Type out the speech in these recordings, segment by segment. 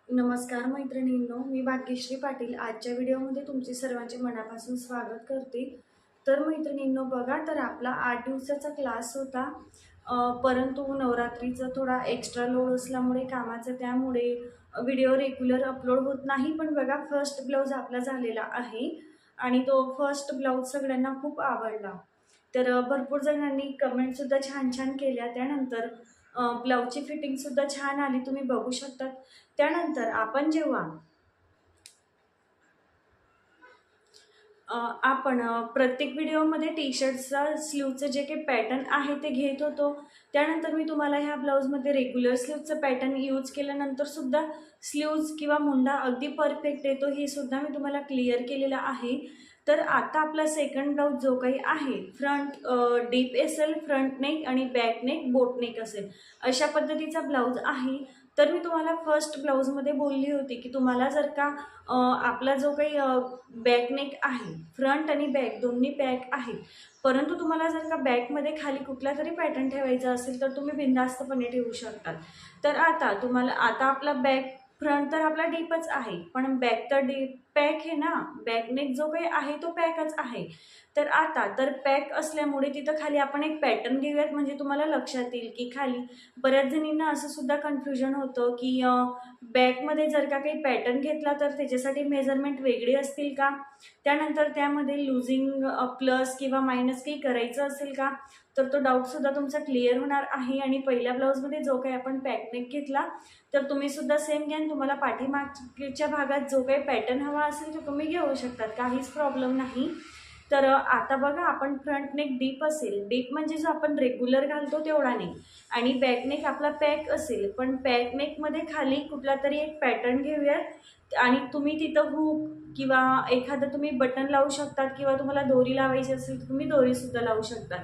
नमस्कार मैत्रिणींनो, मी भाग्यश्री पाटील आजच्या व्हिडिओमध्ये तुमचे सर्वांचे मनापासून स्वागत करते। तर मैत्रिणींनो बघा, तर आपला 8 दिवसाचा क्लास होता, परंतु नवरात्रीचा थोडा एक्स्ट्रा लोड असल्यामुळे कामाचा, त्यामुळे व्हिडिओ रेग्युलर अपलोड होत नाही। पण बघा, फर्स्ट ब्लाऊज आपला झालेला आहे आणि तो फर्स्ट ब्लाऊज सगळ्यांना खूप आवडला। तर भरपूर जणांनी कमेंटसुद्धा छान छान केल्या। त्यानंतर ब्लाऊजची फिटिंगसुद्धा छान आली, तुम्ही बघू शकता। त्यानंतर आपण जेव्हा आपण प्रत्येक व्हिडिओमध्ये टी शर्टचा स्लीवचं जे काही पॅटर्न आहे ते घेत होतो। त्यानंतर मी तुम्हाला ह्या ब्लाऊजमध्ये रेग्युलर स्लीवचं पॅटर्न यूज केल्यानंतरसुद्धा स्लीव्ज किंवा मुंडा अगदी परफेक्ट येतो, हे सुद्धा मी तुम्हाला क्लिअर केलेलं आहे। तर आता आपला सेकंड ब्लाऊज जो काही आहे, फ्रंट डीप असेल, फ्रंट नेक आणि बॅक नेक बोट नेक असेल, अशा पद्धतीचा ब्लाऊज आहे। तर मी तुम्हाला फर्स्ट ब्लाऊजमध्ये बोलली होती की तुम्हाला जर का आपला जो काही बॅक नेक आहे, फ्रंट आणि बॅक दोन्ही बॅक आहे, परंतु तुम्हाला जर का बॅकमध्ये खाली कुठला तरी पॅटर्न ठेवायचा असेल तर तुम्ही बिनधास्तपणे ठेवू शकता। तर आता आपला बॅक, फ्रंट तर आपला डीपच आहे, पण बॅक तर डीप पॅक आहे ना, बॅक नेक जो काही आहे तो पॅकच आहे। तर पॅक असल्यामुळे तिथं खाली आपण एक पॅटर्न घेऊयात, म्हणजे तुम्हाला लक्षात येईल की खाली बऱ्याच जणींना असं सुद्धा कन्फ्युजन होतं की बॅकमध्ये जर का काही पॅटर्न घेतला तर त्याच्यासाठी मेजरमेंट वेगळे असतील का, त्यानंतर त्यामध्ये लुझिंग प्लस किंवा मायनस काही करायचं असेल का, तर तो डाऊटसुद्धा तुमचा क्लिअर होणार आहे। आणि पहिल्या ब्लाऊजमध्ये जो काही आपण पॅकनेक घेतला, तर तुम्ही सुद्धा सेम घ्या, तुम्हाला पाठीमागच्या भागात जो काही पॅटर्न हवा असेल तो तुम्ही घेऊ शकतात, काहीच प्रॉब्लेम नाही। तर आता बघा, आपण फ्रंट नेक डीप असेल, डीप म्हणजे जो आपण रेग्युलर घालतो तेवढा नाही, आणि बॅक नेक आपला पॅक असेल, पण पॅक नेकमध्ये खाली कुठला तरी एक पॅटर्न घेऊयात आणि तुम्ही तिथं हुक किंवा एखादं तुम्ही बटन लावू शकतात, किंवा तुम्हाला दोरी लावायची असेल तर तुम्ही दोरीसुद्धा लावू शकता।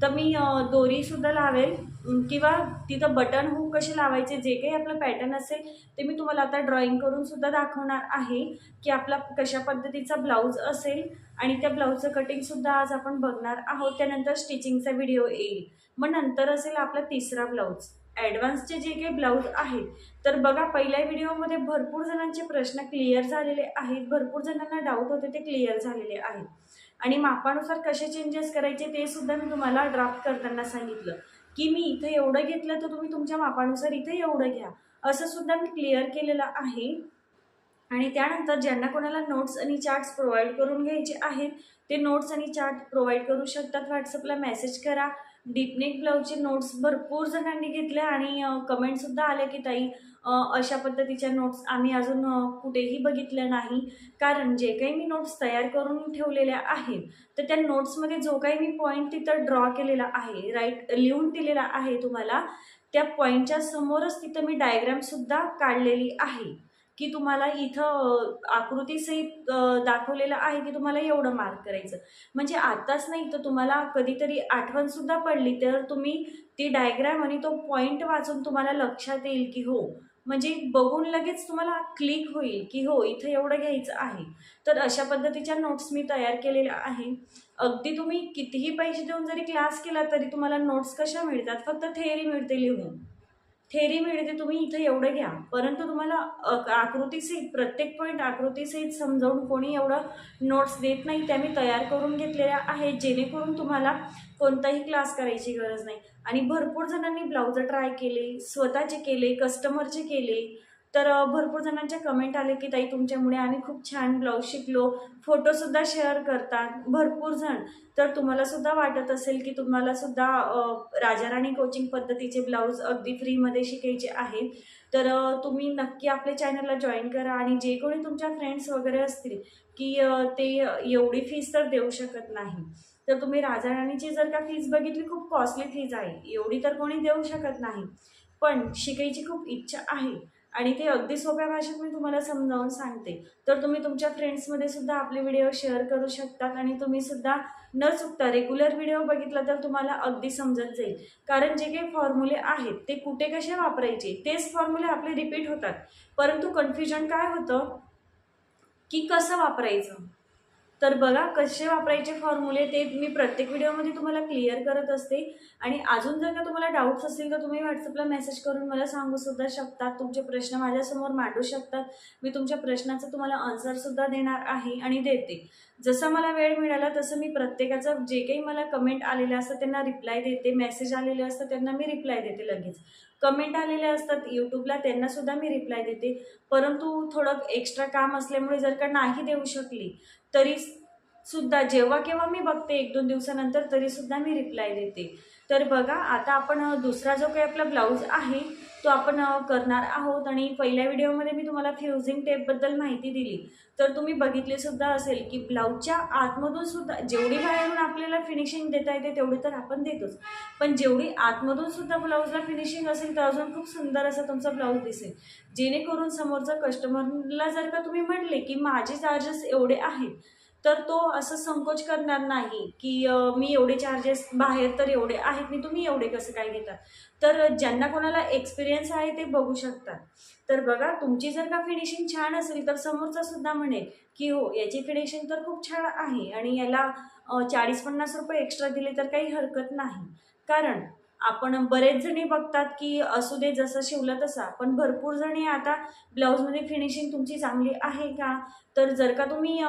तर मी दोरीसुद्धा लावेल, किंवा तिथं बटन हुक कसे लावायचे, जे काही आपलं पॅटर्न असेल ते मी तुम्हाला आता ड्रॉइंग करून सुद्धा दाखवणार आहे की आपला कशा पद्धतीचा ब्लाऊज असेल, आणि त्या ब्लाऊजचं कटिंगसुद्धा आज आपण बघणार आहोत। त्यानंतर स्टिचिंगचा व्हिडिओ येईल, मग नंतर असेल आपला तिसरा ब्लाऊज। ॲडव्हान्सचे जे काही ब्लाऊज आहेत, तर बघा, पहिल्या व्हिडिओमध्ये भरपूर जणांचे प्रश्न क्लिअर झालेले आहेत, भरपूर जणांना डाऊट होते ते क्लिअर झालेले आहेत, आणि मापानुसार कसे चेंजेस करायचे ते सुद्धा मी तुम्हाला ड्राफ्ट करताना सांगितलं की मी इथं एवढं घेतलं तर तुम्ही तुमच्या मापानुसार इथे एवढं घ्या, असं सुद्धा मी क्लिअर केलेलं आहे। आणि त्यानंतर ज्यांना कोणाला नोट्स आणि चार्ट्स प्रोव्हाइड करून घ्यायचे आहेत, ते नोट्स आणि चार्ट प्रोव्हाइड करू शकतात, व्हॉट्सअपला मेसेज करा। डीप नेक ब्लाऊजचे नोट्स भरपूर जणांनी घेतल्या, आणि कमेंटसुद्धा आल्या की ताई, अशा पद्धतीच्या नोट्स आम्ही अजून कुठेही बघितल्या नाही, कारण जे काही मी नोट्स तयार करून ठेवलेल्या आहेत, तर त्या नोट्समध्ये जो काही मी पॉईंट तिथं ड्रॉ केलेला आहे, लिहून दिलेला आहे तुम्हाला, त्या पॉईंटच्या समोरच तिथं मी डायग्रामसुद्धा काढलेली आहे की तुम्हाला इथं आकृतीसहित दाखवलेलं आहे की तुम्हाला एवढं मार्क करायचं। म्हणजे आत्ताच नाही, तर तुम्हाला कधीतरी आठवणसुद्धा पडली तर तुम्ही ती डायग्राम आणि तो पॉईंट वाचून तुम्हाला लक्षात येईल की हो, म्हणजे बघून लगेच तुम्हाला क्लिक होईल की हो, इथं एवढं घ्यायचं आहे। तर अशा पद्धतीच्या नोट्स मी तयार केलेल्या आहे। अगदी तुम्ही कितीही पैसे देऊन जरी क्लास केला तरी तुम्हाला नोट्स कशा मिळतात, फक्त थेअरी मिळते लिहून, थेरी मिळते, तुम्ही इथं एवढं घ्या, परंतु तुम्हाला आकृतीसहित प्रत्येक पॉईंट आकृतीसहित समजावून कोणी एवढं नोट्स देत नाही, त्या मी तयार करून घेतलेल्या आहेत, जेणेकरून तुम्हाला कोणताही क्लास करायची गरज नाही। आणि भरपूर जणांनी ब्लाऊज ट्राय केले, स्वतःचे केले, कस्टमरचे केले, तर भरपूर जणांच्या कमेंट आले की ताई, तुमच्यामुळे आम्ही खूप छान ब्लाऊज शिकलो, फोटोसुद्धा शेअर करतात भरपूर जण। तर तुम्हाला सुद्धा वाटत असेल की तुम्हाला सुद्धा राजाराणी कोचिंग पद्धतीचे ब्लाऊज अगदी फ्रीमध्ये शिकायचे आहेत, तर तुम्ही नक्की आपल्या चॅनलला जॉईन करा। आणि जे कोणी तुमच्या फ्रेंड्स वगैरे असतील की ते एवढी फीस तर देऊ शकत नाही, तर तुम्ही राजाराणीची जर का फीस बघितली, खूप कॉस्टली फीज आहे, एवढी तर कोणी देऊ शकत नाही, पण शिकायची खूप इच्छा आहे आणि ते अगदी सोप्या भाषेत मी तुम्हाला समजावून सांगते। तर तुम्ही तुमच्या फ्रेंड्समध्ये सुद्धा आपले व्हिडिओ शेअर करू शकतात, आणि तुम्ही सुद्धा न चुकता रेग्युलर व्हिडिओ बघितला तर तुम्हाला अगदी समजत जाईल, कारण जे काही फॉर्म्युले आहेत ते कुठे कसे वापरायचे, तेच फॉर्म्युले आपले रिपीट होतात, परंतु कन्फ्युजन काय होतं की कसं वापरायचं। तर बघा कसे वापरायचे फॉर्म्युले ते मी प्रत्येक व्हिडिओमध्ये तुम्हाला क्लिअर करत असते. आणि अजून जर का तुम्हाला डाऊट्स असतील तर तुम्ही व्हॉट्सअपला मेसेज करून मला सांगूसुद्धा शकतात. तुमचे प्रश्न माझ्यासमोर मांडू शकतात. मी तुमच्या प्रश्नाचं तुम्हाला आन्सरसुद्धा देणार आहे आणि देते. जसं मला वेळ मिळाला तसं मी प्रत्येकाचं जे काही मला कमेंट आलेले असतात त्यांना रिप्लाय देते. मेसेज आलेले असतात त्यांना मी रिप्लाय देते लगेच. कमेंट आलेले असतात यूट्यूबला त्यांनासुद्धा मी रिप्लाय देते. परंतु थोडं एक्स्ट्रा काम असल्यामुळे जर का नाही देऊ शकली तरी सुद्धा जेव्हा केव्हा मी बघते 1-2 दिवसानंतर तरीसुद्धा मी रिप्लाय देते. तर बघा आता आपण दुसरा जो काही आपला ब्लाऊज आहे तो आपण करणार आहोत. आणि पहिल्या व्हिडिओमध्ये मी तुम्हाला फ्युजिंग टेपबद्दल माहिती दिली. तर तुम्ही बघितले सुद्धा असेल की ब्लाऊजच्या आतमधून सुद्धा जेवढी बाहेरून आपल्याला फिनिशिंग देता येते तेवढी तर आपण देतोच, पण जेवढी आतमधून सुद्धा ब्लाऊजला फिनिशिंग असेल तर अजून खूप सुंदर असा तुमचा ब्लाऊज दिसेल. जेणेकरून समोरचा कस्टमरला जर का तुम्ही म्हटले की माझे चार्जेस एवढे आहेत तर तो असं संकोच करणार नाही की मी एवढे चार्जेस बाहेर तर एवढे आहेत मी तुम्ही एवढे कसं काय घेतात. तर ज्यांना कोणाला एक्सपिरियन्स आहे ते बघू शकतात. तर बघा तुमची जर का फिनिशिंग छान असेल तर समोरचा सुद्धा म्हणेल की हो याची फिनिशिंग तर खूप छान आहे आणि याला 40-50 रुपये एक्स्ट्रा दिले तर काही हरकत नाही. कारण आपण बरेच जणी बघतात की असू दे जसं शिवलं तसा, पण भरपूर जणी आता ब्लाऊजमध्ये फिनिशिंग तुमची चांगली आहे का. तर जर का तुम्ही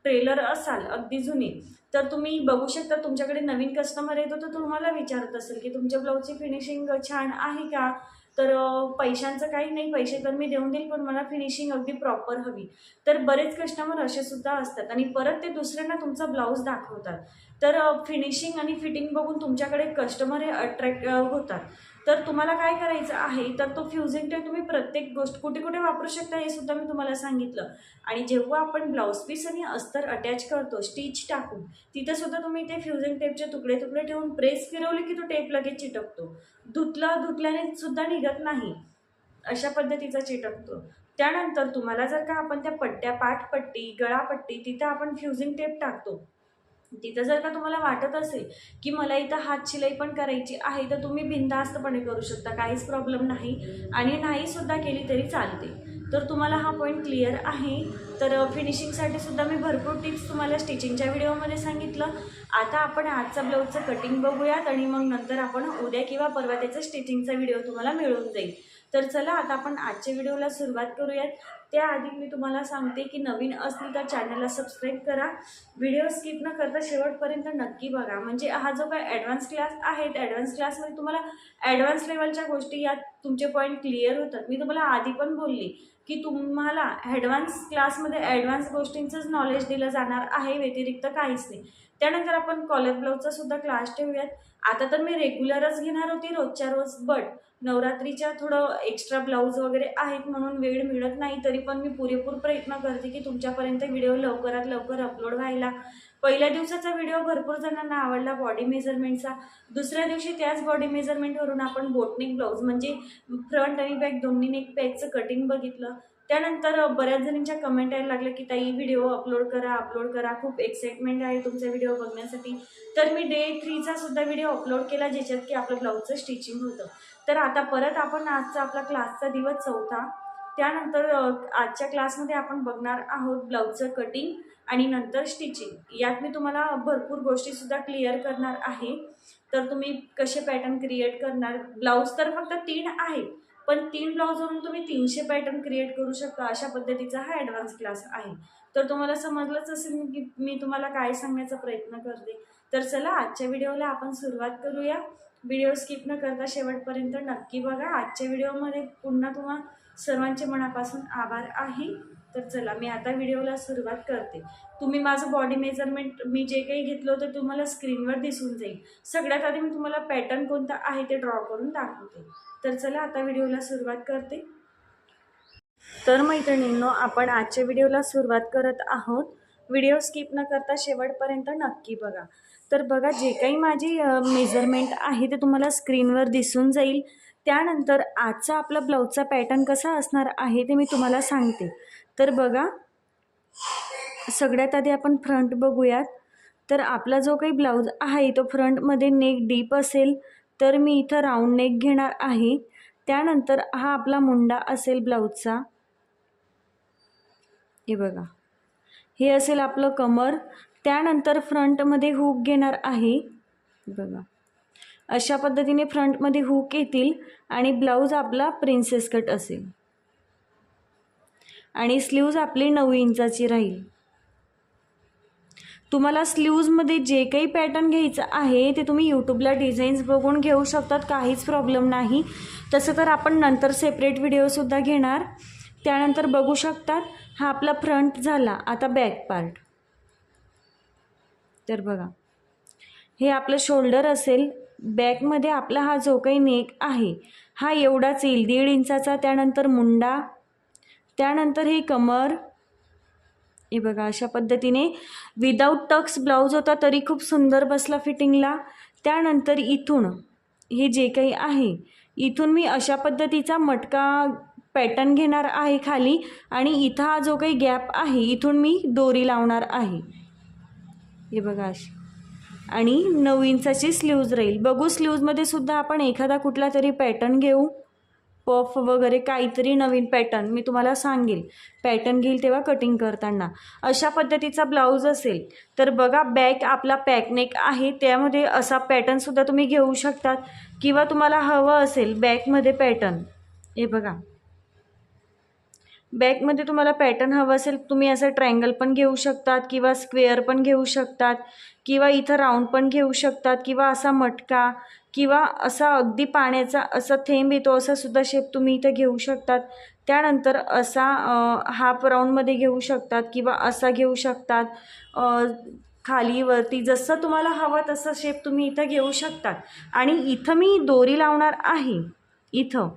ट्रेलर असाल अगदी जुनी तर तुम्ही बघू शकता तुमच्याकडे नवीन कस्टमर येतो तर तुम्हाला विचारत असेल की तुमच्या ब्लाऊजची फिनिशिंग छान आहे का. तर पैशांचं काही नाही, पैसे तर मी देऊन देईल पण मला फिनिशिंग अगदी प्रॉपर हवी. तर बरेच कस्टमर असे सुद्धा असतात आणि परत ते दुसऱ्यांना तुमचा ब्लाऊज दाखवतात. तर फिनिशिंग आणि फिटिंग बघून तुमच्याकडे कस्टमर हे अट्रॅक्ट होतात. तर तुम्हाला काय करायचं आहे तर तो फ्युजिंग टेप तुम्ही प्रत्येक गोष्ट कुठे कुठे वापरू शकता हे सुद्धा मी तुम्हाला सांगितलं. आणि जेव्हा आपण ब्लाऊज पीस आणि अस्तर अटॅच करतो स्टिच टाकून तिथं सुद्धा तुम्ही ते फ्युजिंग टेपचे तुकडे तुकडे ठेवून प्रेस फिरवले की तो टेप लगेच चिटकतो. धुतल्याने सुद्धा निघत नाही, अशा पद्धतीचा चिटकतो. त्यानंतर तुम्हाला जर का आपण त्या पट्ट्या पाठपट्टी गळापट्टी तिथं आपण फ्युजिंग टेप टाकतो तिथं जर का तुम्हाला वाटत असेल की मला इथं हात शिलाई पण करायची आहे तर तुम्ही बिनधास्तपणे करू शकता, काहीच प्रॉब्लेम नाही. आणि नाही सुद्धा केली तरी चालते. तर तुम्हाला हा पॉईंट क्लिअर आहे. तर फिनिशिंगसाठी सुद्धा मी भरपूर टिप्स तुम्हाला स्टिचिंगच्या व्हिडिओमध्ये सांगितलं. आता आपण आजचा ब्लाऊजचं कटिंग बघूयात आणि मग नंतर आपण उद्या किंवा परवा त्याचा स्टिचिंगचा व्हिडिओ तुम्हाला मिळून जाईल. तर चला आता आपण आजच्या व्हिडिओला सुरुवात करूयात. त्याआधी मी तुम्हाला सांगते की नवीन असतील तर चॅनलला सबस्क्राईब करा. व्हिडिओ स्किप न करता शेवटपर्यंत नक्की बघा. म्हणजे हा जो काय ॲडव्हान्स क्लास आहे त्या ॲडव्हान्स क्लासमध्ये तुम्हाला ॲडव्हान्स लेवलच्या गोष्टी यात तुमचे पॉईंट क्लिअर होतात. मी तुम्हाला आधी पण बोलली की तुम्हाला ॲडव्हान्स क्लासमध्ये ॲडव्हान्स गोष्टींचंच नॉलेज दिलं जाणार आहे, व्यतिरिक्त काहीच नाही. त्यानंतर आपण कॉलर ब्लाऊजचा सुद्धा क्लास ठेवूयात. आता तर मी रेग्युलरच घेणार होती रोजच्या रोज, बट नवरात्रीच्या थोडं एक्स्ट्रा ब्लाऊज वगैरे आहेत म्हणून वेळ मिळत नाही. तरी पण मी पुरेपूर प्रयत्न करते की तुमच्यापर्यंत व्हिडिओ लवकरात लवकर अपलोड व्हायला. पहिल्या दिवसाचा व्हिडिओ भरपूर जणांना आवडला बॉडी मेजरमेंटचा. दुसऱ्या दिवशी त्याच बॉडी मेजरमेंटवरून आपण बोटनेक ब्लाऊज म्हणजे फ्रंट आणि बॅक दोन्ही नेक पॅकचं कटिंग बघितलं. त्यानंतर बऱ्याच जणींच्या कमेंट यायला लागल्या की ताई व्हिडिओ अपलोड करा, खूप एक्साइटमेंट आहे तुमचा व्हिडिओ बघण्यासाठी. तर मी डे 3चा सुद्धा व्हिडिओ अपलोड केला ज्याच्यात की आपलं ब्लाऊजचं स्टिचिंग होतं. तर आता परत आपण आजचा आपला क्लासचा दिवस 4था. त्यानंतर आजच्या क्लासमध्ये आपण बघणार आहोत ब्लाऊजचं कटिंग आणि नंतर स्टिचिंग. यात मी तुम्हाला भरपूर गोष्टीसुद्धा क्लिअर करणार आहे. तर तुम्ही कसे पॅटर्न क्रिएट करणार. ब्लाऊज तर फक्त 3 आहेत पण 3 ब्लाऊजवरून तुम्ही 300 पॅटर्न क्रिएट करू शकता, अशा पद्धतीचा हा ॲडव्हान्स क्लास आहे. तर तुम्हाला समजलंच असेल की मी तुम्हाला काय सांगण्याचा प्रयत्न करते. तर चला आजच्या व्हिडिओला आपण सुरुवात करूया. व्हिडिओ स्किप न करता शेवटपर्यंत नक्की बघा. आजच्या व्हिडिओमध्ये पुन्हा तुम्हा सर्वांचे मनापासून आभार आहे. तर चला मी आता व्हिडिओला सुरुवात करते. तुम्ही माझं बॉडी मेजरमेंट मी जे काही घेतलं होतं तुम्हाला स्क्रीनवर दिसून जाईल. सगळ्यात आधी मी तुम्हाला पॅटर्न कोणता आहे ते ड्रॉ करून दाखवते. तर चला आता व्हिडिओला सुरुवात करते. तर मैत्रिणींनो आपण आजच्या व्हिडिओला सुरुवात करत आहोत. व्हिडिओ स्किप न करता शेवटपर्यंत नक्की बघा. तर बघा जे काही माझी मेजरमेंट आहे ते तुम्हाला स्क्रीनवर दिसून जाईल. त्यानंतर आजचा आपला ब्लाऊजचा पॅटर्न कसा असणार आहे ते मी तुम्हाला सांगते. तर बघा सगळ्यात आधी आपण फ्रंट बघूयात. तर आपला जो काही ब्लाऊज आहे तो फ्रंटमध्ये नेक डीप असेल तर मी इथं राऊंड नेक घेणार आहे. त्यानंतर हा आपला मुंडा असेल ब्लाऊजचा, हे बघा हे असेल आपलं कमर. त्यानंतर फ्रंटमध्ये हुक घेणार आहे बघा, अशा पद्धतीने फ्रंटमध्ये हुक येतील आणि ब्लाऊज आपला प्रिन्सेस कट असेल आणि स्लीव्ज आपली 9 इंचाची राहील. तुम्हाला स्लीव्जमध्ये जे काही पॅटर्न घ्यायचं आहे ते तुम्ही यूट्यूबला डिझाईन्स बघून घेऊ शकतात, काहीच प्रॉब्लेम नाही. तसं तर आपण नंतर सेपरेट व्हिडिओसुद्धा घेणार. त्यानंतर बघू शकतात हा आपला फ्रंट झाला. आता बॅक पार्ट. तर बघा, हे आपलं शोल्डर असेल. बॅकमध्ये आपला हा जो काही नेक आहे हा एवढाच येईल, 1.5 इंचाचा. त्यानंतर मुंडा, त्यानंतर ही कमर. हे बघा अशा पद्धतीने विदाऊट टक्स ब्लाऊज होता तरी खूप सुंदर बसला फिटिंगला. त्यानंतर इथून हे जे काही आहे इथून मी अशा पद्धतीचा मटका पॅटर्न घेणार आहे खाली आणि इथं हा जो काही गॅप आहे इथून मी दोरी लावणार आहे. हे बघा अशी, आणि 9 इंचाची स्लीव्ज राहील. बघू स्लीव्जमध्ये सुद्धा आपण एखादा कुठला तरी पॅटर्न घेऊ, पफ वगैरे काहीतरी नवीन पॅटर्न मी तुम्हाला सांगेल. पॅटर्न घेईल तेव्हा कटिंग करताना. अशा पद्धतीचा ब्लाऊज असेल तर बघा, बॅक आपला पॅकनेक आहे त्यामध्ये असा पॅटर्नसुद्धा तुम्ही घेऊ शकतात. किंवा तुम्हाला हवं असेल बॅकमध्ये पॅटर्न, हे बघा बॅकमध्ये तुम्हाला पॅटर्न हवं असेल तुम्ही असं ट्रायंगल पण घेऊ शकतात किंवा स्क्वेअर पण घेऊ शकतात किंवा इथं राऊंड पण घेऊ शकतात किंवा असा मटका किंवा असा अगदी पाण्याचा असा थेंब येतो असा सुद्धा शेप तुम्ही इथं घेऊ शकतात. त्यानंतर असा हाफ राऊंडमध्ये घेऊ शकतात किंवा असा घेऊ शकतात. खाली वरती जसं तुम्हाला हवं तसं शेप तुम्ही इथं घेऊ शकतात. आणि इथं मी दोरी लावणार आहे इथं,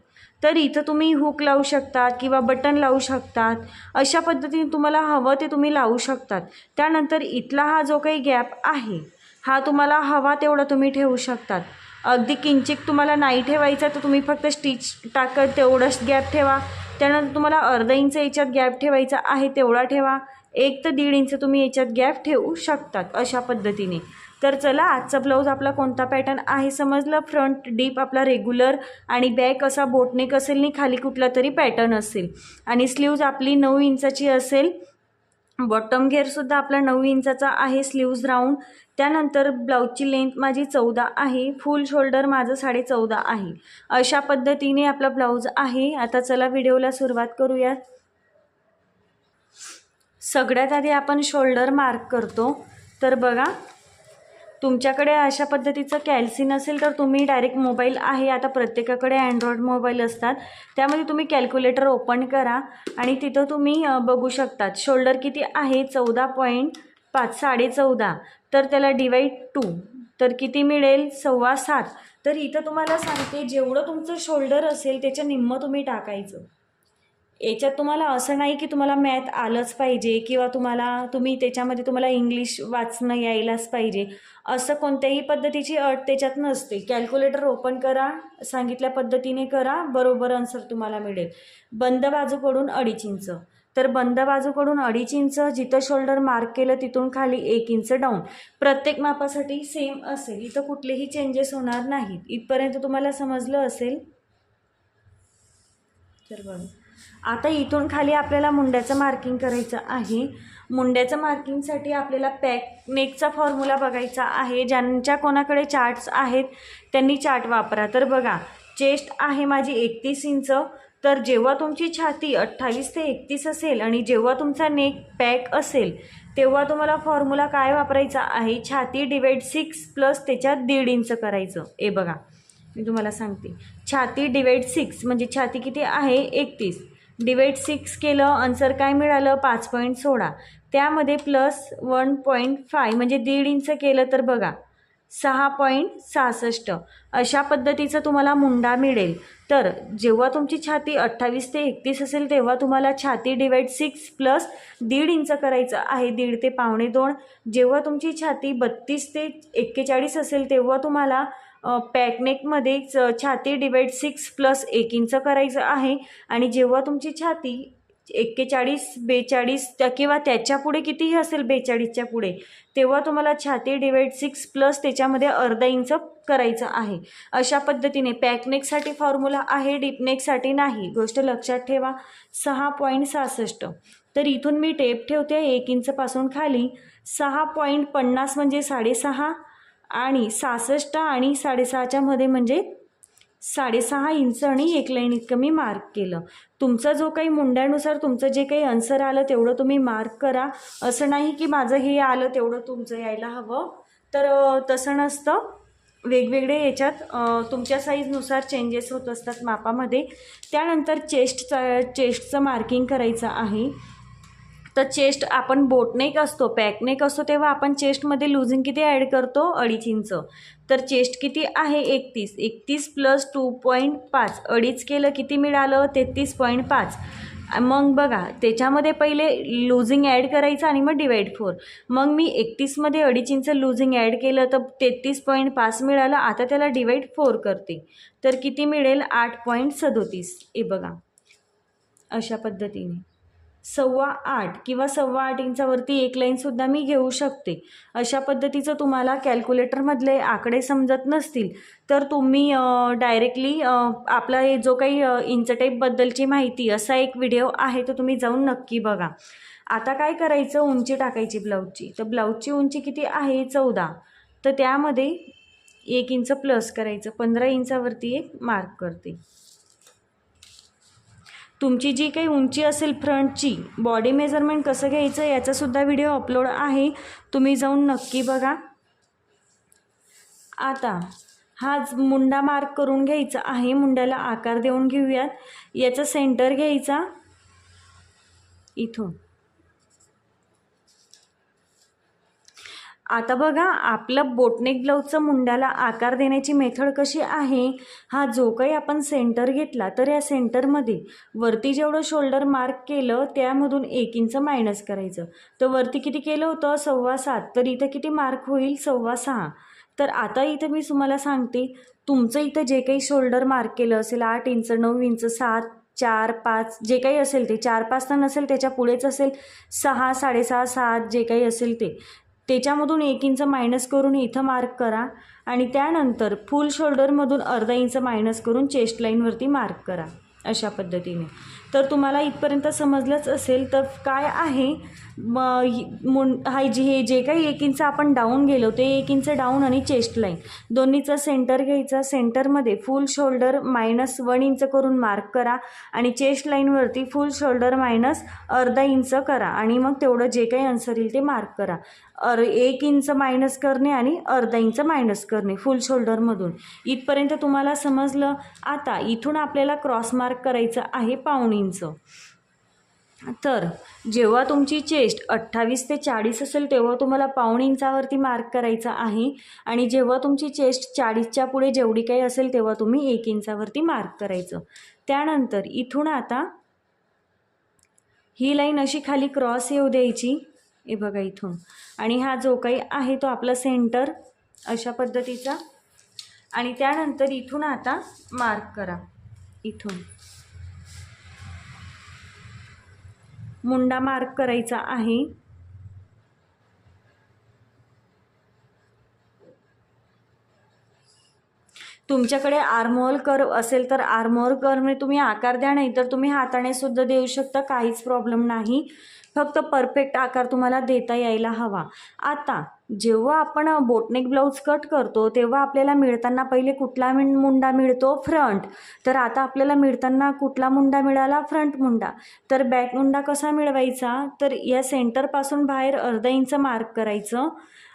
तर इथं तुम्ही हुक लावू शकतात किंवा बटन लावू शकतात. अशा पद्धतीने तुम्हाला हवं ते तुम्ही लावू शकतात. त्यानंतर इथला हा जो काही गॅप आहे हा तुम्हाला हवा तेवढा तुम्ही ठेवू शकतात. अगदी किंचित तुम्हाला नाही ठेवायचा तर तुम्ही फक्त स्टिच टाकत तेवढंच गॅप ठेवा. त्यानंतर तुम्हाला अर्धा इंच याच्यात गॅप ठेवायचा आहे तेवढा ठेवा. 1 ते 1.5 इंच तुम्ही याच्यात गॅप ठेवू शकतात अशा पद्धतीने. तर चला, आजचा ब्लाऊज आपला कोणता पॅटर्न आहे समजलं. फ्रंट डीप आपला रेग्युलर आणि बॅक असा बोटनेक असेल आणि खाली कुठला तरी पॅटर्न असेल आणि स्लीव्ज आपली 9 इंचाची असेल. बॉटम घेरसुद्धा आपला 9 इंचाचा आहे, स्लीव्ज राऊंड. त्यानंतर ब्लाऊजची लेंथ माझी 14 आहे, फुल शोल्डर माझं 14.5 आहे. अशा पद्धतीने आपला ब्लाऊज आहे. आता चला व्हिडिओला सुरुवात करूयात. सगळ्यात आधी आपण शोल्डर मार्क करतो. तर बघा, तुमच्याकडे अशा पद्धतीचं कॅल्सी नसेल तर तुम्ही डायरेक्ट मोबाईल आहे, आता प्रत्येकाकडे अँड्रॉइड मोबाईल असतात, त्यामध्ये तुम्ही कॅल्क्युलेटर ओपन करा आणि तिथं तुम्ही बघू शकतात शोल्डर किती आहे 14.5, 14.5. तर त्याला डिवाइड 2 तर किती मिळेल 7.25. तर इथं तुम्हाला सांगते जेवढं तुमचं शोल्डर असेल त्याच्या निम्मं तुम्ही टाकायचं. याच्यात तुम्हाला असं नाही की तुम्हाला मॅथ आलंच पाहिजे किंवा तुम्ही त्याच्यामध्ये तुम्हाला इंग्लिश वाचणं यायलाच पाहिजे, असं कोणत्याही पद्धतीची अट त्याच्यात नसते. कॅल्क्युलेटर ओपन करा, सांगितल्या पद्धतीने करा, बरोबर आन्सर तुम्हाला मिळेल. बंद बाजूकडून 2.5 इंच. तर बंद बाजूकडून 2.5 इंच, जिथं शोल्डर मार्क केलं तिथून खाली 1 इंच डाऊन. प्रत्येक मापासाठी सेम असेल, इथं कुठलेही चेंजेस होणार नाहीत. इथपर्यंत तुम्हाला समजलं असेल. तर बघा, आता इथून खाली आपल्याला मुंड्याचं मार्किंग करायचं आहे. मुंड्याचं मार्किंगसाठी आपल्याला पॅक नेकचा फॉर्म्युला बघायचा आहे. ज्यांच्या कोणाकडे चार्ट्स आहेत त्यांनी चार्ट वापरा. तर बघा, चेस्ट आहे माझी 31 इंच. तर जेव्हा तुमची छाती 28 ते 31 असेल आणि जेव्हा तुमचा नेक पॅक असेल तेव्हा तुम्हाला फॉर्म्युला काय वापरायचा आहे, छाती डिवाइड 6 प्लस त्याच्यात 1.5 इंच करायचं. हे बघा, मी तुम्हाला सांगते, छाती डिवाइड 6 म्हणजे छाती किती आहे 31, डिवाइड 6 केलं, आन्सर काय मिळालं 5.16. त्यामध्ये प्लस 1.5 म्हणजे 1.5 इंच केलं तर बघा 6.66. अशा पद्धतीचं तुम्हाला मुंडा मिळेल. तर जेव्हा तुमची छाती 28 ते 31 असेल तेव्हा तुम्हाला छाती डिवाइड 6 प्लस 1.5 इंच करायचं आहे, 1.5 ते 1.25. जेव्हा तुमची छाती 32 ते 41 असेल तेव्हा तुम्हाला पॅकनेकमध्ये छाती डिवाइड 6 प्लस 1 इंच करायचं आहे. आणि जेव्हा तुमची छाती 41, 42 किंवा त्याच्या पुढे कितीही असेल 42च्या पुढे, तेव्हा तुम्हाला छाती डिवाइड 6 प्लस त्याच्यामध्ये अर्धा इंच करायचं आहे. अशा पद्धतीने पॅकनेकसाठी फॉर्म्युला आहे, डीपनेकसाठी नाही. गोष्ट लक्षात ठेवा. 6.66. तर इथून मी टेप ठेवते 1 इंचपासून खाली. 6.50 म्हणजे 6.5 आणि 66 आणि 6.5च्या मध्ये म्हणजे 6.5 इंच आणि 1 लाईन इतकं मी मार्क केलं. तुमचा जो काही मुंड्यानुसार तुमचं जे काही आन्सर आलं तेवढं तुम्ही मार्क करा. असं नाही की माझं हे आलं तेवढं तुमचं यायला हवं, तर तसं नसतं. वेगवेगळे याच्यात तुमच्या साईजनुसार चेंजेस होत असतात मापामध्ये. त्यानंतर चेस्टचं मार्किंग करायचं आहे. तर चेस्ट आपण बोटनेक असतो, पॅकनेक असतो, तेव्हा आपण चेस्टमध्ये लुझिंग किती ॲड करतो? 2.5 इंच. तर चेस्ट किती आहे? 31 प्लस 2.5 2.5 केलं किती मिळालं? 33.5. मग बघा त्याच्यामध्ये पहिले लुझिंग ॲड करायचं आणि मग डिवाइड 4. मग मी 31मध्ये 2.5 इंच लुझिंग ॲड केलं तर 33.5 मिळालं. आता त्याला डिवाइड 4 करते तर किती मिळेल? 8.37. हे बघा अशा पद्धतीने 8.25 किंवा 8.25 इंचावरती 1 लाईनसुद्धा मी घेऊ शकते. अशा पद्धतीचं तुम्हाला कॅल्क्युलेटरमधले आकडे समजत नसतील तर तुम्ही डायरेक्टली आपला जो काही इंच टेपबद्दलची माहिती असा एक व्हिडिओ आहे तो तुम्ही जाऊन नक्की बघा. आता काय करायचं? उंची टाकायची ब्लाऊजची. तर ब्लाऊजची उंची किती आहे? 14. तर त्यामध्ये 1 इंच प्लस करायचं. 15 इंचावरती एक मार्क करते. तुमची जी काही उंची असेल फ्रंटची, बॉडी मेजरमेंट कसं घ्यायचं याचासुद्धा व्हिडिओ अपलोड आहे, तुम्ही जाऊन नक्की बघा. आता हा मुंडा मार्क करून घ्यायचा आहे. मुंड्याला आकार देऊन घेऊयात. याचा सेंटर घ्यायचा इथून. आता बघा आपलं बोटनेक ब्लाऊजचं मुंड्याला आकार देण्याची मेथड कशी आहे. हा जो काही आपण सेंटर घेतला तर या सेंटरमध्ये वरती जेवढं शोल्डर मार्क केलं त्यामधून 1 इंच मायनस करायचं. तर वरती किती केलं होतं? 7.25. तर इथं किती मार्क होईल? 6.25. तर आता इथं मी तुम्हाला सांगते, तुमचं इथं जे काही शोल्डर मार्क केलं असेल 8 इंच, 9 इंच, 7, 4, 5 जे काही असेल ते, 4, 5 तर नसेल त्याच्या पुढेच असेल, 6, 6.5, 7 जे काही असेल ते, त्याच्यामधून 1 इंच मायनस करून इथं मार्क करा आणि त्यानंतर फुल शोल्डरमधून अर्धा इंच मायनस करून चेस्ट लाईनवरती मार्क करा. अशा पद्धतीने तर तुम्हाला इथपर्यंत समजलंच असेल. तर काय आहे हे जे काही 1 इंच आपण डाऊन गेलो ते 1 इंच डाऊन आणि चेस्ट लाईन दोन्हीचा सेंटर घ्यायचा. सेंटरमध्ये फुल शोल्डर मायनस 1 इंच करून मार्क करा आणि चेस्ट लाईनवरती फुल शोल्डर मायनस अर्धा इंच करा आणि मग तेवढं जे काही आन्सर येईल ते मार्क करा. 1 इंच मायनस करणे आणि अर्धा इंच मायनस करणे फुल शोल्डरमधून. इथपर्यंत तुम्हाला समजलं. आता इथून आपल्याला क्रॉस मार्क करायचं आहे 1.25 इंच. तर जेव्हा तुमची चेस्ट 28 ते 40 असेल तेव्हा तुम्हाला 1.25 इंचावरती मार्क करायचा आहे आणि जेव्हा तुमची चेस्ट 40च्या पुढे जेवढी काही असेल तेव्हा तुम्ही 1 इंचावरती मार्क करायचं. त्यानंतर इथून आता ही लाईन अशी खाली क्रॉस येऊ द्यायची. हे बघा इथून. आणि हा जो काही आहे तो आपला सेंटर अशा पद्धतीचा. आणि त्यानंतर इथून आता मार्क करा. इथून मुंडा मार्क करायचा आहे. तुमच्याकडे आर्महोल कर्व असेल तर आर्महोल कर्वने तुम्ही आकार द्या, नाही तर तुम्ही हाताने सुद्धा देऊ शकता, काहीच प्रॉब्लेम नाही. फक्त परफेक्ट आकार तुम्हाला देता यायला हवा. आता जेव्हा आपण बोटनेक ब्लाऊज कट करतो तेव्हा आपल्याला मिळताना पहिले कुठला मुंडा मिळतो? फ्रंट. तर आता आपल्याला मिळताना कुठला मुंडा मिळाला? फ्रंट मुंडा. तर बॅक मुंडा कसा मिळवायचा? तर या सेंटरपासून बाहेर अर्धा इंच मार्क करायचं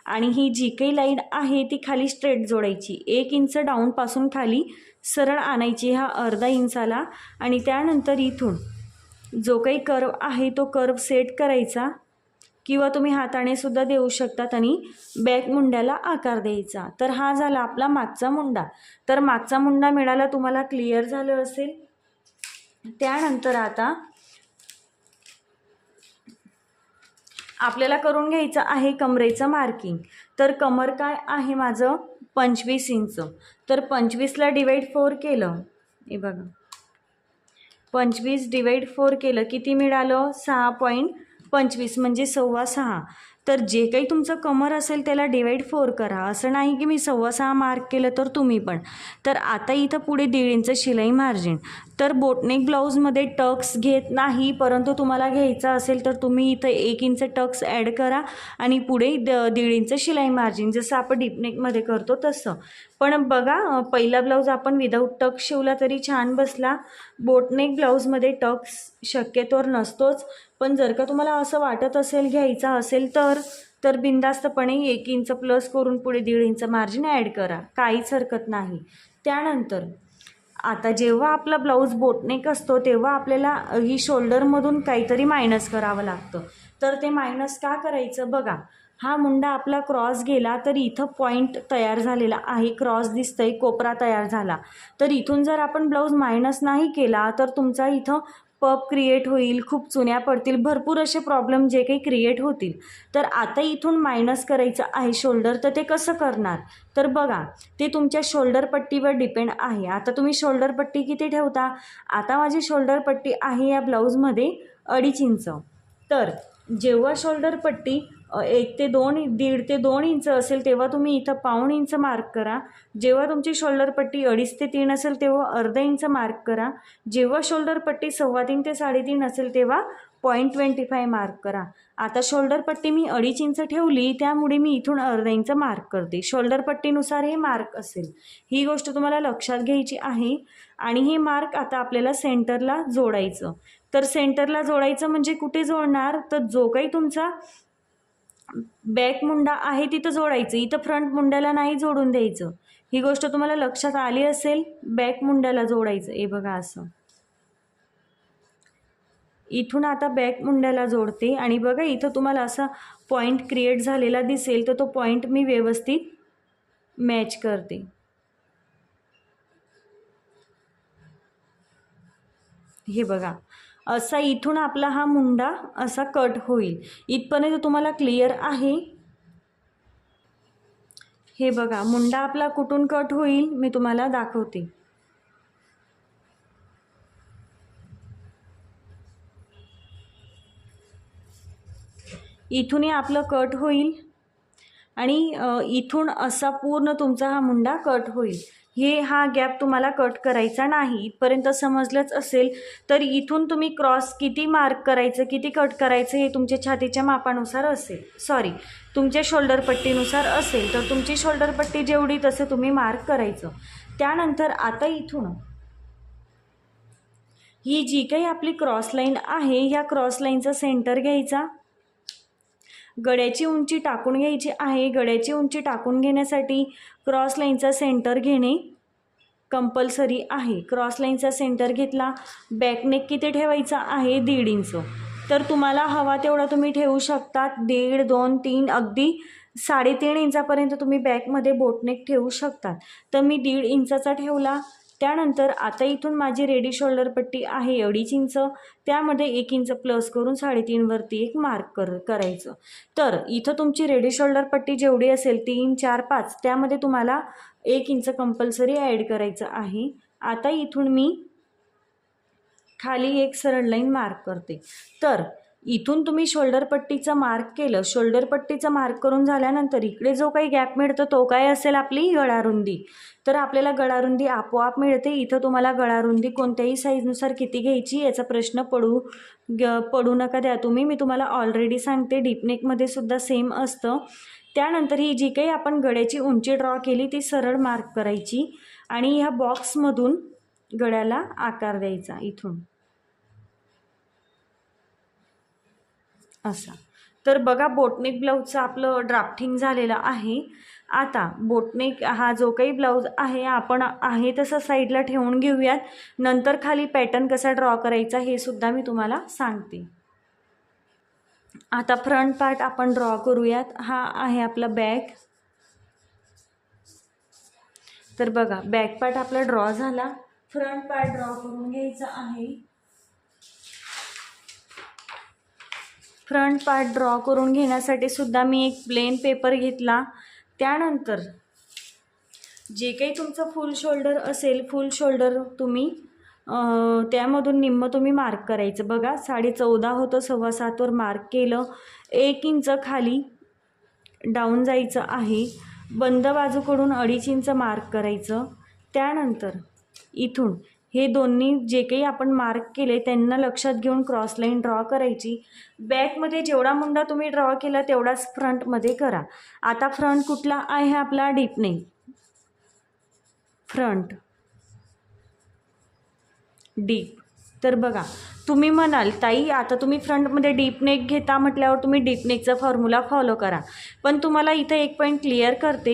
आणि ही जी काही लाईन आहे ती खाली स्ट्रेट जोडायची. 1 इंच डाऊनपासून खाली सरळ आणायची ह्या अर्धा इंचाला आणि त्यानंतर इथून जो काही कर्व आहे तो कर्व सेट करायचा किंवा तुम्ही हाताने सुद्धा देऊ शकतात आणि बॅक मुंड्याला आकार द्यायचा. तर हा झाला आपला मागचा मुंडा. तर मागचा मुंडा मिळाला, तुम्हाला क्लिअर झालं असेल. त्यानंतर आता आपल्याला करून घ्यायचं आहे कमरेचं मार्किंग. तर कमर काय आहे माझं? 25 इंच. तर 25ला डिवाइड 4 केलं. हे बघा 25 डिवाइड 4 केलं किती मिळालं 6.25 म्हणजे 6.25. तर जे काही तुमचं कमर असेल त्याला डिवाइड 4 करा. असं नाही की मी 6.25 मार्क केलं तर तुम्ही पण. तर आता इथं पुढे 1.5 इंच शिलाई मार्जिन. तर बोटनेक ब्लाऊजमध्ये टक्स घेत नाही, परंतु तुम्हाला घ्यायचं असेल तर तुम्ही इथं 1 इंच टक्स ॲड करा आणि पुढे 1.5 इंच शिलाई मार्जिन, जसं आपण डीपनेकमध्ये करतो तसं. पण बघा, पहिला ब्लाऊज आपण विदाऊट टक्स शिवला तरी छान बसला. बोटनेक ब्लाऊजमध्ये टक्स शक्यतोवर नसतोच. पण जर का तुम्हाला असं वाटत असेल घ्यायचा असेल तर बिनधास्तपणे 1 इंच प्लस करून पुढे 1.5 इंच मार्जिन ॲड करा, काहीच हरकत नाही. त्यानंतर आता जेव्हा आपला ब्लाऊज बोटनेक असतो तेव्हा आपल्याला ही शोल्डरमधून काहीतरी मायनस करावं लागतं. तर ते मायनस का करायचं बघा, हा मुंडा आपला क्रॉस गेला तर इथं पॉईंट तयार झालेला आहे, क्रॉस दिसतंय, कोपरा तयार झाला. तर इथून जर आपण ब्लाऊज मायनस नाही केला तर तुमचा इथं पप क्रिएट होईल, खूप चुन्या पडतील, भरपूर असे प्रॉब्लेम जे काही क्रिएट होतील. तर आता इथून मायनस करायचं आहे शोल्डर, तर ते कसं करणार? तर बघा, ते तुमच्या शोल्डर पट्टीवर डिपेंड आहे. आता तुम्ही शोल्डर पट्टी किती ठेवता? आता माझी शोल्डर पट्टी आहे या ब्लाऊजमध्ये 2.5 इंच. तर जेव्हा शोल्डर पट्टी 1 ते 2, 1.5 ते 2 इंच असेल तेव्हा तुम्ही इथं 1.25 इंच मार्क करा. जेव्हा तुमची शोल्डर पट्टी 2.5 ते 3 असेल तेव्हा अर्धा इंच मार्क करा. जेव्हा शोल्डर पट्टी 3.25 ते 3.5 असेल तेव्हा 0.25 मार्क करा. आता शोल्डर पट्टी मी 2.5 इंच ठेवली, त्यामुळे मी इथून अर्धा इंच मार्क करते. शोल्डर पट्टीनुसार हे मार्क असेल, ही गोष्ट तुम्हाला लक्षात घ्यायची आहे. आणि हे मार्क आता आपल्याला सेंटरला जोडायचं. तर सेंटरला जोडायचं म्हणजे कुठे जोडणार? तर जो काही तुमचा बॅक मुंडा आहे तिथं जोडायचं, इथं फ्रंट मुंड्याला नाही जोडून द्यायचं. ही गोष्ट तुम्हाला लक्षात आली असेल. बॅक मुंड्याला जोडायचं. हे बघा असं, इथून आता बॅक मुंड्याला जोडते आणि बघा इथं तुम्हाला असा पॉईंट क्रिएट झालेला दिसेल, तर तो पॉईंट मी व्यवस्थित मॅच करते. हे बघा, असा इथून आपला हा मुंडा असा कट होईल. इथपर्यंत तुम्हाला क्लिअर आहे? हे बघा, मुंडा आपला कुठून कट होईल मी तुम्हाला दाखवते. इथूनही आपलं कट होईल आणि इथून असा पूर्ण तुमचा हा मुंडा कट होईल. हा गॅप तुम्हाला कट करायचा नाही. इथपर्यंत समजलंच असेल. तर इथून तुम्ही क्रॉस किती मार्क करायचं, किती कट करायचं हे तुमच्या छातीच्या मापानुसार असेल, तुमच्या शोल्डर पट्टीनुसार असेल. तर तुमची शोल्डर पट्टी जेवढी तसं तुम्ही मार्क करायचं. त्यानंतर आता इथून ही जी काही आपली क्रॉस लाईन आहे, ह्या क्रॉस लाईनचा सेंटर घ्यायचा. गड्याची उंची टाकून घ्यायची आहे. गड्याची उंची टाकून घेण्यासाठी क्रॉस लाईनचा सेंटर घेणे कंपल्सरी आहे. क्रॉस लाईनचा सेंटर घेतला. बॅकनेक किती ठेवायचा आहे? 1.5 इंच. तर तुम्हाला हवा तेवढा तुम्ही ठेवू शकता. 1.5, 2, 3, अगदी 3.5 इंचापर्यंत तुम्ही बॅकमध्ये बोटनेक ठेवू शकतात. तर मी 1.5 इंचाचा ठेवला. त्यानंतर आता इथून माझी रेडी शोल्डर पट्टी आहे 2.5 इंच, त्यामध्ये 1 इंच प्लस करून 3.5 वरती एक मार्क करायचं. तर इथं तुमची रेडी शोल्डर पट्टी जेवढी असेल 3, 4, 5 त्यामध्ये तुम्हाला 1 इंच कंपल्सरी ॲड करायचं आहे. आता इथून मी खाली एक सरळ लाईन मार्क करते. तर इथून तुम्ही शोल्डर पट्टीचं मार्क केलं. शोल्डर पट्टीचं मार्क करून झाल्यानंतर इकडे जो काही गॅप मिळतो तो काय असेल? आपली गळारुंदी. तर आपल्याला गळारुंदी आपोआप मिळते. इथं तुम्हाला गळारुंदी कोणत्याही साईजनुसार किती घ्यायची याचा प्रश्न पडू नका द्या तुम्ही. मी तुम्हाला ऑलरेडी सांगते, डीपनेकमध्ये सुद्धा सेम असतं. त्यानंतर ही जी काही आपण गळ्याची उंची ड्रॉ केली ती सरळ मार्क करायची आणि ह्या बॉक्समधून गळ्याला आकार द्यायचा इथून असा. तर बघा, बोटनेक ब्लाऊजचं आपलं ड्राफ्टिंग झालेलं आहे. आता बोटनेक हा जो काही ब्लाऊज आहे आपण आहे तसं साईडला ठेवून घेऊयात. नंतर खाली पॅटर्न कसा ड्रॉ करायचा हे सुद्धा मी तुम्हाला सांगते. आता फ्रंट पार्ट आपण ड्रॉ करूयात. हा आहे आपला बॅक. तर बघा, बॅक पार्ट आपला ड्रॉ झाला. फ्रंट पार्ट ड्रॉ करून घ्यायचा आहे. फ्रंट पार्ट ड्रॉ करून घेण्यासाठी सुद्धा मी एक प्लेन पेपर घेतला. त्यानंतर जे काही तुमचं फुल शोल्डर असेल, फुल शोल्डर तुम्ही त्यामधून निम्म तुम्ही मार्क करायचं. बघा 14.5 होतं, 7.25वर मार्क केलं. 1 इंच खाली डाऊन जायचं आहे. बंद बाजूकडून 2.5 इंच मार्क करायचं. त्यानंतर इथून हे दोन्ही जे काही आपण मार्क केले त्यांना लक्षात घेऊन क्रॉस लाईन ड्रॉ करायची. बॅकमध्ये जेवढा मुंडा तुम्ही ड्रॉ केला तेवढाच फ्रंटमध्ये करा. आता फ्रंट कुठला आहे आपला? Deep neck. Front deep. तर बघा तुम्ही म्हणाल ताई आता तुम्ही फ्रंटमध्ये डीप नेक घेता म्हटल्यावर तुम्ही डीप नेकचा फॉर्म्युला फॉलो करा. पण तुम्हाला इथं एक पॉईंट क्लिअर करते,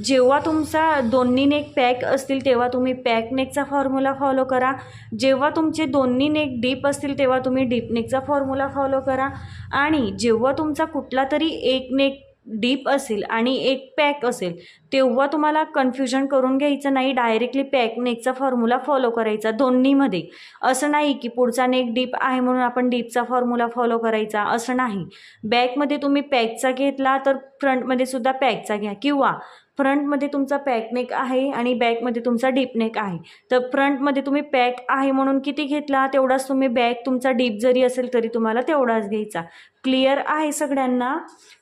जेव्हा तुमचा दोन्ही नेक पॅक असतील तेव्हा तुम्ही पॅक नेकचा फॉर्म्युला फॉलो करा. जेव्हा तुमचे दोन्ही नेक डीप असतील तेव्हा तुम्ही डीप नेकचा फॉर्म्युला फॉलो करा. आणि जेव्हा तुमचा कुठला तरी एक नेक डीप असेल आणि एक पॅक असेल तेव्हा तुम्हाला कन्फ्युजन करून घ्यायचं नाही, डायरेक्टली पॅक नेकचा फॉर्म्युला फॉलो करायचा दोन्हीमध्ये. असं नाही की पुढचा नेक डीप आहे म्हणून आपण डीपचा फॉर्म्युला फॉलो करायचा, असं नाही. बॅकमध्ये तुम्ही पॅकचा घेतला तर फ्रंटमध्ये सुद्धा पॅकचा घ्या, किंवा फ्रंटमध्ये तुमचा पॅक नेक आहे आणि बॅकमध्ये तुमचा डीप नेक आहे तर फ्रंटमध्ये तुम्ही पॅक आहे म्हणून किती घेतला तेवढाच तुम्ही बॅक तुमचा डीप जरी असेल तरी तुम्हाला तेवढाच घ्यायचा. क्लिअर आहे सगळ्यांना?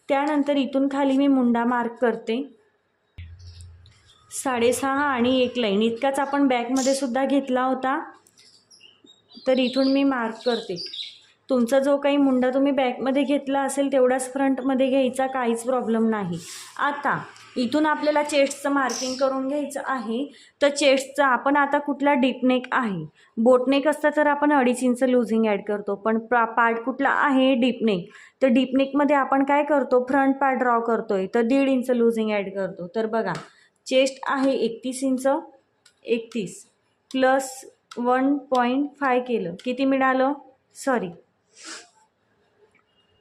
त्यानंतर इथून खाली मी मुंडा मार्क करते. 6.5 आणि 1 लाईन इतकाच आपण बॅकमध्ये सुद्धा घेतला होता, तर इथून मी मार्क करते. तुमचा जो काही मुंडा तुम्ही बॅकमध्ये घेतला असेल तेवढाच फ्रंटमध्ये घ्यायचा, काहीच प्रॉब्लेम नाही. आता इथून आपल्याला चेस्टचं मार्किंग करून घ्यायचं आहे. तर चेस्टचा आपण आता कुठला डीप नेक आहे, बोट नेक असता तर आपण 2.5 इंच लूजिंग ॲड करतो, पण पार्ट कुठला आहे? Deep neck. तर डीप नेकमध्ये आपण काय करतो? फ्रंट पार्ट ड्रॉ करतोय तर 1.5 इंच लूजिंग ॲड करतो. तर बघा चेस्ट आहे 31 इंच, 31 प्लस 1.5 केलं, किती मिळालं?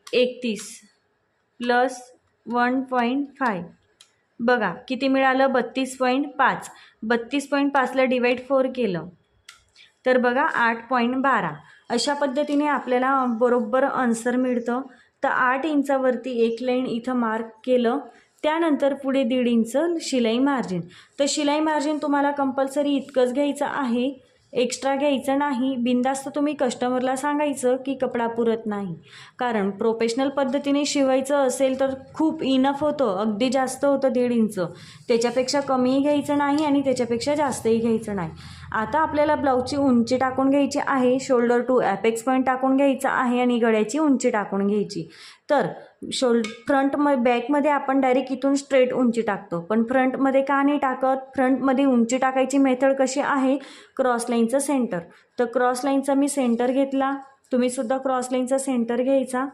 31 प्लस 1.5 बघा किती मिळालं? 32.5. 32.5ला डिवाईड 4 केलं तर बघा 8.12. अशा पद्धतीने आपल्याला बरोबर आन्सर मिळतं. तर 8 इंचावरती 1 लाईन इथं मार्क केलं. त्यानंतर पुढे 1.5 इंच शिलाई मार्जिन. तर शिलाई मार्जिन तुम्हाला कंपल्सरी इतकंच घ्यायचं आहे, एक्स्ट्रा घ्यायचं नाही. बिनधास्त तुम्ही कस्टमरला सांगायचं की कपडा पुरत नाही, कारण प्रोफेशनल पद्धतीने शिवायचं असेल तर खूप इनफ होतं, अगदी जास्त होतं 1.5 इंच. त्याच्यापेक्षा कमीही घ्यायचं नाही आणि त्याच्यापेक्षा जास्तही घ्यायचं नाही. आता आपल्याला ब्लाऊजची उंची टाकून घ्यायची आहे. शोल्डर टू ॲपेक्स पॉईंट टाकून घ्यायचा आहे आणि गळ्याची उंची टाकून घ्यायची. तर बॅकमध्ये आपण डायरेक्ट इथून स्ट्रेट उंची टाकतो, पण फ्रंटमध्ये का नाही टाकत? फ्रंटमध्ये उंची टाकायची मेथड कशी आहे? क्रॉस लाईनचं सेंटर. तर क्रॉस लाईनचा मी सेंटर घेतला, तुम्ही सुद्धा क्रॉस लाईनचा सेंटर घ्यायचा.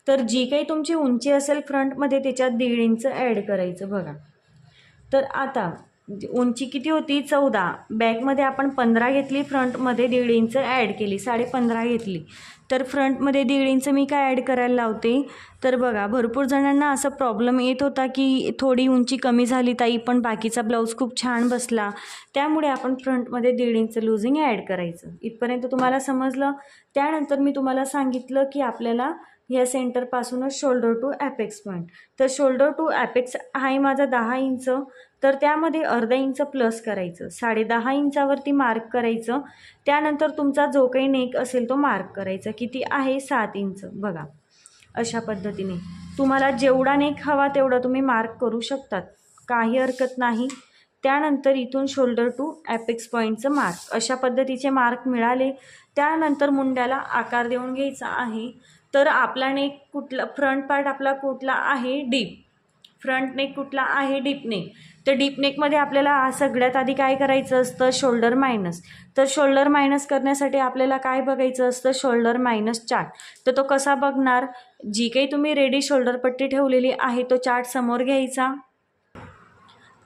तर जी काही तुमची उंची असेल फ्रंटमध्ये त्याच्यात 1.5 इंच ॲड करायचं. बघा तर आता उंची किती होती? 14. बॅकमध्ये आपण 15 घेतली, फ्रंटमध्ये 1.5 इंच ॲड केली, 15.5 घेतली. तर फ्रंटमध्ये 1.5 इंच मी काय ॲड करायला लावते? तर बघा भरपूर जणांना असा प्रॉब्लेम येत होता की थोडी उंची कमी झाली ताई पण बाकीचा ब्लाऊज खूप छान बसला, त्यामुळे आपण फ्रंटमध्ये 1.5 इंच लूजिंग ॲड करायचं. इथपर्यंत तुम्हाला समजलं? त्यानंतर मी तुम्हाला सांगितलं की आपल्याला ह्या सेंटरपासूनच शोल्डर टू ॲपेक्स पॉईंट. तर शोल्डर टू ॲपेक्स आहे माझा 10 इंच, तर त्यामध्ये अर्धा इंच प्लस करायचं, 10.5 इंचावरती मार्क करायचं. त्यानंतर तुमचा जो काही नेक असेल तो मार्क करायचा, किती आहे? 7 इंच. बघा अशा पद्धतीने तुम्हाला जेवढा नेक हवा तेवढा तुम्ही मार्क करू शकतात, काही हरकत नाही. त्यानंतर इथून शोल्डर टू ॲपेक्स पॉईंटचं मार्क, अशा पद्धतीचे मार्क मिळाले. त्यानंतर मुंड्याला आकार देऊन घ्यायचा आहे. तर आपला नेक कुठला, फ्रंट पार्ट आपला कुठला आहे? डीप. फ्रंट नेक कुठला आहे? Deep neck. तर डीप नेकमध्ये आपल्याला सगळ्यात आधी काय करायचं असतं? Shoulder minus. तर शोल्डर मायनस करण्यासाठी आपल्याला काय बघायचं असतं? Shoulder minus chart. तर तो कसा बघणार? जी काही तुम्ही रेडी शोल्डर पट्टी ठेवलेली आहे तो चार्ट समोर घ्यायचा.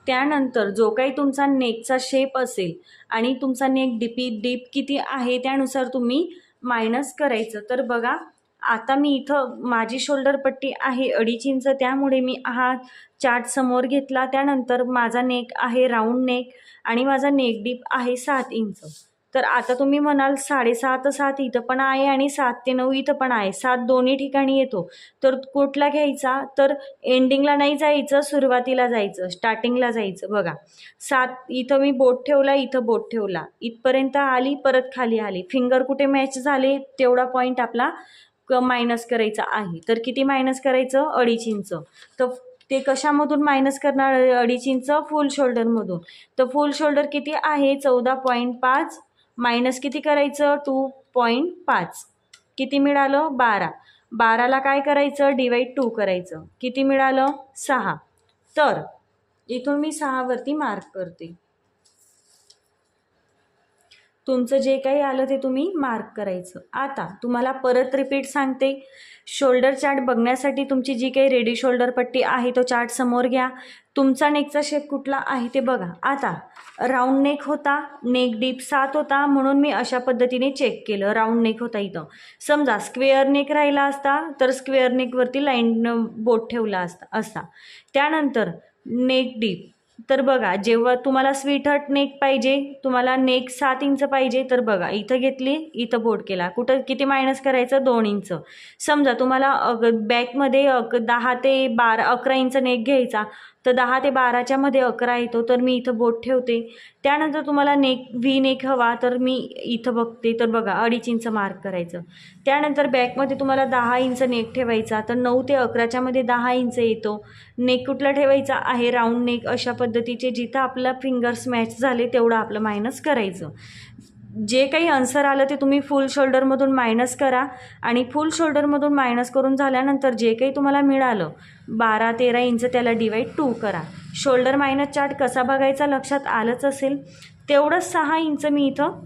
त्यानंतर जो काही तुमचा नेकचा शेप असेल आणि तुमचा नेक डीप किती आहे त्यानुसार तुम्ही मायनस करायचं. तर बघा आता मी इथं माझी शोल्डर पट्टी आहे 2.5 इंच, त्यामुळे मी हा चार्ट समोर घेतला. त्यानंतर माझा नेक आहे राऊंड नेक आणि माझा नेक डीप आहे 7 इंच. तर आता तुम्ही म्हणाल 6.5 तर 7 इथं पण आहे आणि 7 ते 9 इथं पण आहे, 7 दोन्ही ठिकाणी येतो. तर कुठला घ्यायचा? तर एंडिंगला नाही जायचं, सुरुवातीला जायचं, स्टार्टिंगला जायचं. बघा 7 इथं मी बोट ठेवला, इथं बोट ठेवला, इथपर्यंत आली, परत खाली आली, फिंगर कुठे मॅच झाले तेवढा पॉईंट आपला मायनस करायचा आहे. तर किती मायनस करायचं? 2.5 इंच. तर ते कशामधून मायनस करणार? 2.5 इंच फुल शोल्डरमधून. तर फुल शोल्डर किती आहे? 14.5 मायनस किती करायचं? 2.5. किती मिळालं? 12. 12ला काय करायचं? डिवाइड 2 करायचं. किती मिळालं? 6. तर इथून मी 6 वरती मार्क करते. तुमचं जे काही आलं ते तुम्ही मार्क करायचं. आता तुम्हाला परत रिपीट सांगते, शोल्डर चार्ट बघण्यासाठी तुमची जी काही रेडी शोल्डर पट्टी आहे तो चार्ट समोर घ्या. तुमचा नेकचा शेप कुठला आहे ते बघा. आता राऊंड नेक होता, नेक डीप 7 होता, म्हणून मी अशा पद्धतीने चेक केलं. राऊंड नेक होता इथं. समजा स्क्वेअर नेक राहिला असता तर स्क्वेअर नेकवरती लाईन बोट ठेवला असता. त्यानंतर नेक डीप, तर बघा जेव्हा तुम्हाला स्वीटहार्ट नेक पाहिजे, तुम्हाला नेक 7 इंच पाहिजे, तर बघा इथं घेतली, इथं बोट केला, कुठं किती मायनस करायचं? 2 इंच. समजा तुम्हाला बॅकमध्ये 10 ते 11 इंच नेक घ्यायचा, तर 10 ते 12च्या मध्ये 11 येतो, तर मी इथं बोट ठेवते. त्यानंतर तुम्हाला नेक व्ही नेक हवा, तर मी इथं बघते, तर बघा 2.5 इंच मार्क करायचं. त्यानंतर बॅकमध्ये तुम्हाला 10 इंच नेक ठेवायचा, तर 9 ते 11च्या मध्ये 10 इंच येतो. नेक कुठला ठेवायचा आहे? Round neck. अशा पद्धतीचे जिथं आपलं फिंगर्स मॅच झाले तेवढं आपलं मायनस करायचं. जे काही आन्सर आलं ते तुम्ही फुल शोल्डरमधून मायनस करा आणि फुल शोल्डरमधून मायनस करून झाल्यानंतर जे काही तुम्हाला मिळालं 12-13 इंच त्याला डिवाइड 2 करा. शोल्डर मायनस चार्ट कसा बघायचा लक्षात आलंच असेल. तेवढंच 6 इंच मी इथं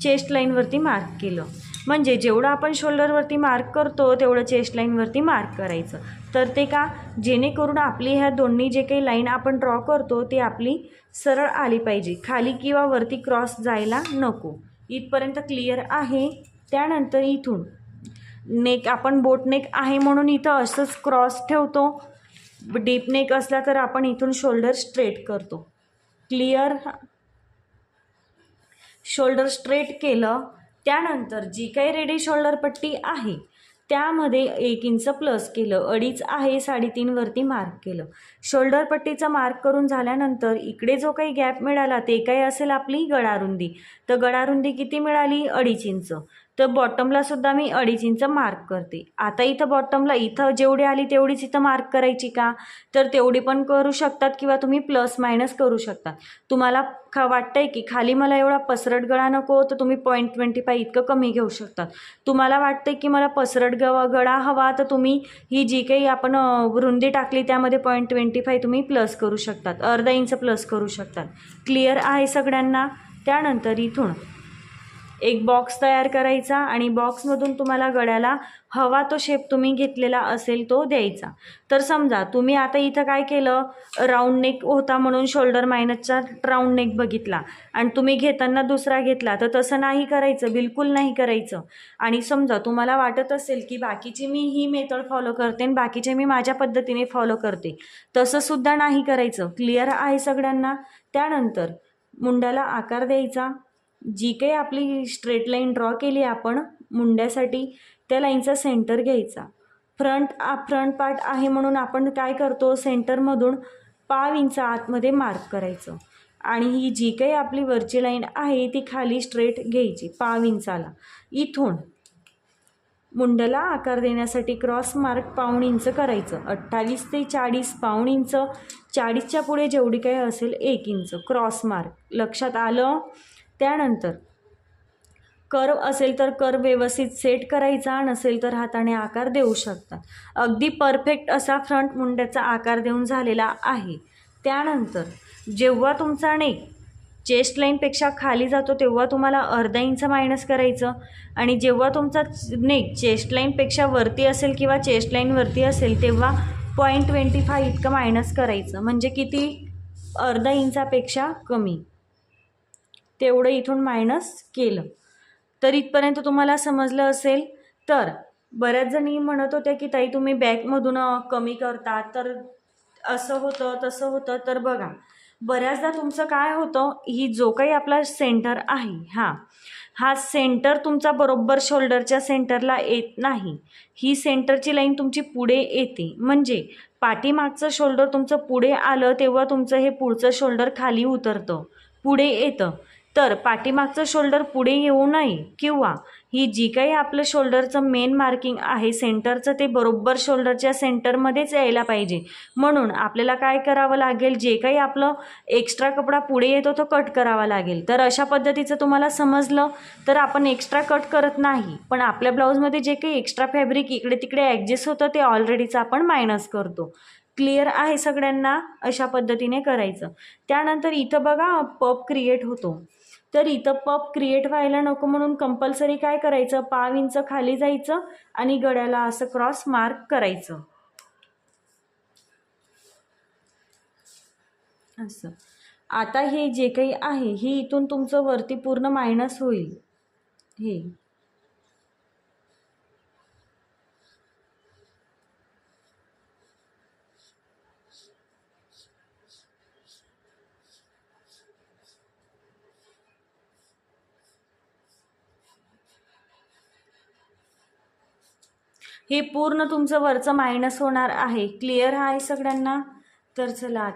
चेस्ट लाईनवरती मार्क केलं. म्हणजे जेवढं आपण शोल्डरवरती मार्क करतो तेवढं चेस्ट लाईनवरती मार्क करायचं. तर ते का? जेणेकरून आपली ह्या दोन्ही जे काही लाईन आपण ड्रॉ करतो ती आपली सरळ आली पाहिजे, खाली किंवा वरती क्रॉस जायला नको. इथपर्यंत क्लिअर आहे. त्यानंतर इथून नेक आपण बोट नेक आहे म्हणून इथं असंच क्रॉस ठेवतो. डीप नेक असला तर आपण इथून शोल्डर स्ट्रेट करतो. क्लिअर? शोल्डर स्ट्रेट केलं. त्यानंतर जी काही रेडी शोल्डर पट्टी आहे त्यामध्ये 1 इंच प्लस केलं, 2.5 आहे, 3.5 वरती मार्क केलं. शोल्डर पट्टीचा मार्क करून झाल्यानंतर इकडे जो काही गॅप मिळाला ते काय असेल? आपली गळारुंदी. तर गळारुंदी किती मिळाली? 2.5 इंच. तर बॉटमला सुद्धा मी 2.5 इंच मार्क करते. आता इथं बॉटमला इथं जेवढी आली तेवढीच इथं मार्क करायची का? तर तेवढी पण करू शकतात किंवा तुम्ही प्लस मायनस करू शकता. तुम्हाला वाटतंय की खाली मला एवढा पसरट गळा नको, तर तुम्ही 0.25 इतकं कमी घेऊ शकता. तुम्हाला वाटतंय की मला पसरट गळा हवा, तर तुम्ही ही जी काही आपण रुंदी टाकली त्यामध्ये 0.25 तुम्ही प्लस करू शकतात, अर्धा इंच प्लस करू शकतात. क्लिअर आहे सगळ्यांना? त्यानंतर इथून एक बॉक्स तयार करायचा आणि बॉक्समधून तुम्हाला गळ्याला हवा तो शेप तुम्ही घेतलेला असेल तो द्यायचा. तर समजा तुम्ही आता इथं काय केलं? राऊंड नेक होता म्हणून शोल्डर मायनसचा राऊंड नेक बघितला आणि तुम्ही घेताना दुसरा घेतला, तर तसं नाही करायचं, बिलकुल नाही करायचं. आणि समजा तुम्हाला वाटत असेल की बाकीची मी ही मेथड फॉलो करते आणि बाकीचे मी माझ्या पद्धतीने फॉलो करते, तसं सुद्धा नाही करायचं. क्लिअर आहे सगळ्यांना? त्यानंतर मुंड्याला आकार द्यायचा. जी काही आपली स्ट्रेट लाईन ड्रॉ केली आपण मुंड्यासाठी त्या लाईनचा सेंटर घ्यायचा. फ्रंट पार्ट आहे म्हणून आपण काय करतो? सेंटरमधून 0.5 इंच आतमध्ये मार्क करायचं आणि ही जी काही आपली वरची लाईन आहे ती खाली स्ट्रेट घ्यायची 0.5 इंचाला. इथून मुंड्याला आकार देण्यासाठी क्रॉस मार्क 0.5 इंच करायचं. 28 ते 40 0.5 इंच, 40च्या पुढे जेवढी काही असेल 1 इंच क्रॉस मार्क. लक्षात आलं? त्यानंतर कर्व असेल तर कर्व व्यवस्थित सेट करायचा, नसेल तर हाताने आकार देऊ शकता. अगदी परफेक्ट असा फ्रंट मुंड्याचा आकार देऊन झालेला आहे. त्यानंतर जेव्हा तुमचा नेक चेस्ट लाईनपेक्षा खाली जातो तेव्हा तुम्हाला अर्धा इंच मायनस करायचं आणि जेव्हा तुमचा नेक चेस्ट लाईनपेक्षा वरती असेल किंवा चेस्ट लाईनवरती असेल तेव्हा 0.25 इतकं मायनस करायचं. म्हणजे किती? अर्धा इंचापेक्षा कमी. तेवढं इथून मायनस केलं. तर इथपर्यंत तुम्हाला समजलं असेल. तर बऱ्याच जणी म्हणत होत्या की ताई तुम्ही बॅकमधून कमी करता, तर असं होतं तसं होतं. तर बघा बऱ्याचदा तुमचं काय होतं, ही जो काही आपला सेंटर आहे हा सेंटर तुमचा बरोबर शोल्डरच्या सेंटरला येत नाही. ही सेंटरची लाईन तुमची पुढे येते, म्हणजे पाठीमागचं शोल्डर तुमचं पुढे आलं तेव्हा तुमचं हे पुढचं शोल्डर खाली उतरतं, पुढे येतं. तर पाठीमागचं शोल्डर पुढे येऊ नये किंवा ही जी काही आपलं शोल्डरचं मेन मार्किंग आहे सेंटरचं, ते बरोबर शोल्डरच्या सेंटरमध्येच यायला पाहिजे. म्हणून आपल्याला काय करावं लागेल, जे काही आपलं एक्स्ट्रा कपडा पुढे येतो तो कट करावा लागेल. तर अशा पद्धतीचं तुम्हाला समजलं तर आपण एक्स्ट्रा कट करत नाही, पण आपल्या ब्लाऊजमध्ये जे काही एक्स्ट्रा फॅब्रिक इकडे तिकडे ॲडजस्ट होतं ते ऑलरेडीचं आपण मायनस करतो. क्लिअर आहे सगळ्यांना? अशा पद्धतीने करायचं. त्यानंतर इथं बघा पप क्रिएट होतो, तर इथं पप क्रिएट व्हायला नको म्हणून कंपल्सरी काय करायचं, 5 इंच खाली जायचं आणि गळ्याला असं क्रॉस मार्क करायचं असं. आता हे जे काही आहे हे इथून तुमचं वरती पूर्ण मायनस होईल. हे पूर्ण तुमचं वरचं मायनस होणार आहे. क्लिअर आहे सगळ्यांना? तर चला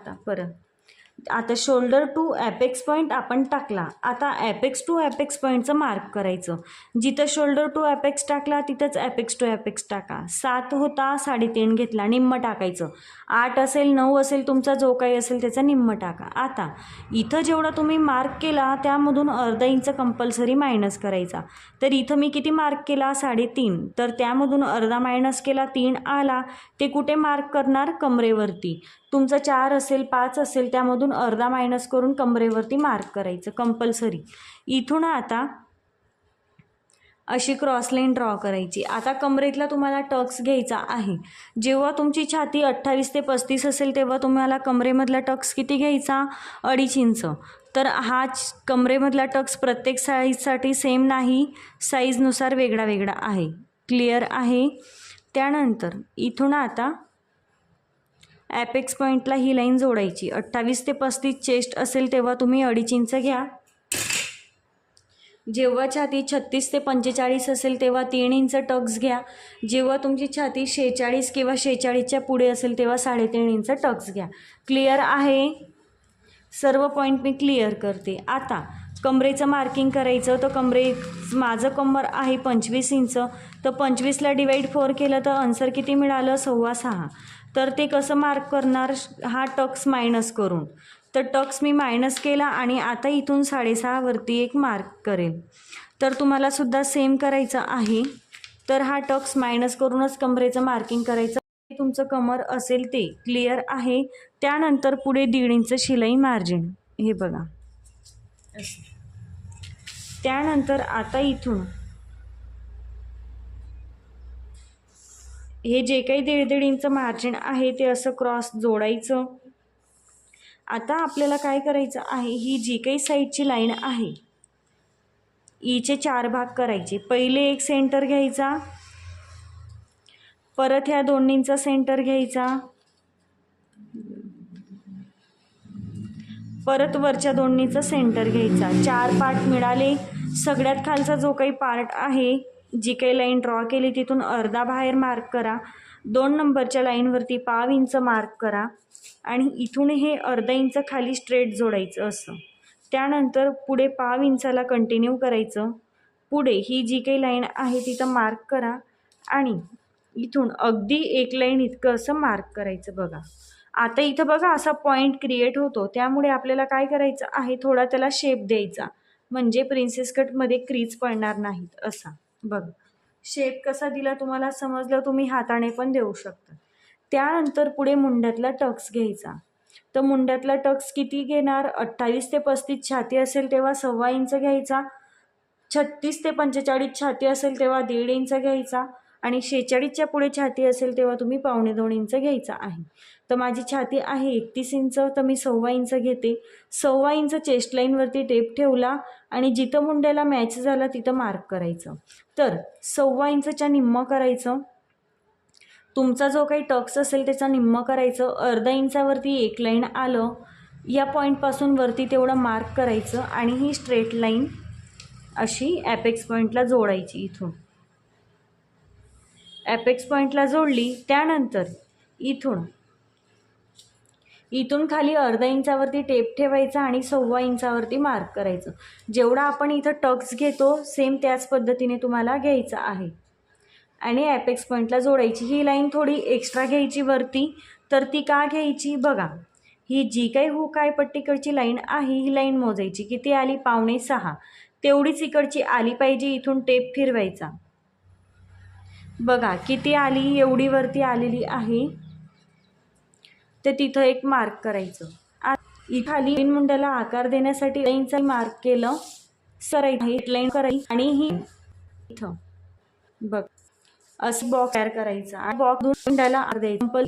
आता शोल्डर टू ॲपेक्स पॉईंट आपण टाकला. आता ॲपेक्स टू ॲपेक्स पॉईंटचं मार्क करायचं. जिथं शोल्डर टू ॲपेक्स टाकला तिथंच ॲपेक्स टू ॲपेक्स टाका. 7 होता, 3.5 घेतला, निम्म टाकायचं. 8 असेल, 9 असेल, तुमचा जो काही असेल त्याचा निम्म टाका. आता इथं जेवढा तुम्ही मार्क केला त्यामधून अर्धा इंच कंपल्सरी मायनस करायचा. तर इथं मी किती मार्क केला, 3.5, तर त्यामधून अर्धा मायनस केला, 3 आला. ते कुठे मार्क करणार, कमरेवरती. तुमचं 4 असेल, 5 असेल, त्यामधून अर्धा मायनस करून कमरेवरती मार्क करायचं कंपल्सरी. इथून आता अशी क्रॉस लाईन ड्रॉ करायची. आता कमरेतला तुम्हाला टक्स घ्यायचा आहे. जेव्हा तुमची छाती 28 ते 35 असेल तेव्हा तुम्हाला कमरेमधला टक्स किती घ्यायचा, 2.5 इंच. तर हा कमरेमधला टक्स प्रत्येक साईजसाठी सेम नाही, साईजनुसार वेगळा वेगळा आहे. क्लिअर आहे? त्यानंतर इथून आता ॲपेक्स पॉईंटला ही लाईन जोडायची. 28 ते 35 चेस्ट असेल तेव्हा तुम्ही 2.5 इंच घ्या. जेव्हा छाती 36 ते 45 असेल तेव्हा 3 इंच टक्स घ्या. जेव्हा तुमची छाती 46 किंवा 46च्या पुढे असेल तेव्हा 3.5 इंच टक्स घ्या. क्लिअर आहे? सर्व पॉईंट मी क्लिअर करते. आता कमरेचं मार्किंग करायचं. तर माझं कमर आहे 25 इंच, तर 25ला डिवाईड 4 केलं तर आन्सर किती मिळालं, 6.25. तर ते कसं मार्क करणार, हा टक्स मायनस करून. तर टक्स मी मायनस केला आणि आता इथून 6.5 वरती एक मार्क करेल. तर तुम्हाला सुद्धा सेम करायचं आहे. तर हा टक्स मायनस करूनच कमरेचं मार्किंग करायचं. तुमचं कमर असेल ते. क्लिअर आहे? त्यानंतर पुढे 1.5 इंच शिलाई मार्जिन, हे बघा. त्यानंतर आता इथून हे जे काही 1.5 इंच मार्जिन आहे ते असं क्रॉस जोडायचं. आता आपल्याला काय करायचं आहे, ही जी काही साईडची लाईन आहे ईचे 4 भाग करायचे. पहिले एक सेंटर घ्यायचा, परत ह्या 2 इंच सेंटर घ्यायचा, परत वरच्या 2 इंच सेंटर घ्यायचा. 4 पार्ट मिळाले. सगळ्यात खालचा जो काही पार्ट आहे, जी काही लाईन ड्रॉ केली तिथून अर्धा बाहेर मार्क करा. 2 नंबरच्या लाईनवरती 1/2 इंच मार्क करा आणि इथून हे अर्धा इंच खाली स्ट्रेट जोडायचं असं. त्यानंतर पुढे 1/2 इंचाला कंटिन्यू करायचं. पुढे ही जी काही लाईन आहे तिथं मार्क करा आणि इथून अगदी एक लाईन इतकं असं मार्क करायचं बघा. आता इथं बघा असा पॉईंट क्रिएट होतो, त्यामुळे आपल्याला काय करायचं आहे, थोडा त्याला शेप द्यायचा, म्हणजे प्रिन्सेस कटमध्ये क्रीज पडणार नाहीत असा. बघा शेप कसा दिला तुम्हाला समजलं, तुम्ही हाताने पण देऊ शकता. त्यानंतर पुढे मुंड्यातला टक्स घ्यायचा. तर मुंड्यातला टक्स किती घेणार, 28 ते 35 छाती असेल तेव्हा 1.25 इंच घ्यायचा. 36 ते 45 छाती असेल तेव्हा 1.5 इंच घ्यायचा आणि 46च्या पुढे छाती असेल तेव्हा तुम्ही 1.25 इंच घ्यायचा आहे. तर माझी छाती आहे 31 इंच, तर मी 1.25 इंच घेते. 1.25 इंच चेस्ट लाईनवरती टेप ठेवला आणि जिथं मुंड्याला मॅच झाला तिथं मार्क करायचं. तर 1.25 इंचच्या निम्म करायचं. तुमचा जो काही टक्स असेल त्याचा निम्म करायचं. अर्धा इंचावरती एक लाईन आलं. या पॉईंटपासून वरती तेवढं मार्क करायचं आणि ही स्ट्रेट लाईन अशी ॲपेक्स पॉईंटला जोडायची. इथून ॲपेक्स पॉईंटला जोडली, त्यानंतर इथून खाली अर्धा इंचावरती टेप ठेवायचा आणि 1.25 इंचावरती मार्क करायचं. जेवढा आपण इथं टक्स घेतो सेम त्याच पद्धतीने तुम्हाला घ्यायचं आहे आणि ॲपेक्स पॉईंटला जोडायची. ही लाईन थोडी एक्स्ट्रा घ्यायची वरती. तर ती का घ्यायची बघा, ही जी काही हुक आहे पट्टीकडची लाईन आहे, ही लाईन मोजायची. किती आली? 5.25. तेवढीच इकडची आली पाहिजे. इथून टेप फिरवायचा. बघा किती आली, एवढी वरती आलेली आहे. ते तिथं एक मार्क करायचं. खाली तीन मुंड्याला आकार देण्यासाठी लाईनचा मार्क केलं, सरळ लाईन करायची आणि ही इथं बघ असं बॉक्स तयार करायचा आणि बॉक्स दोन मुंड्याला आकार द्यायचा.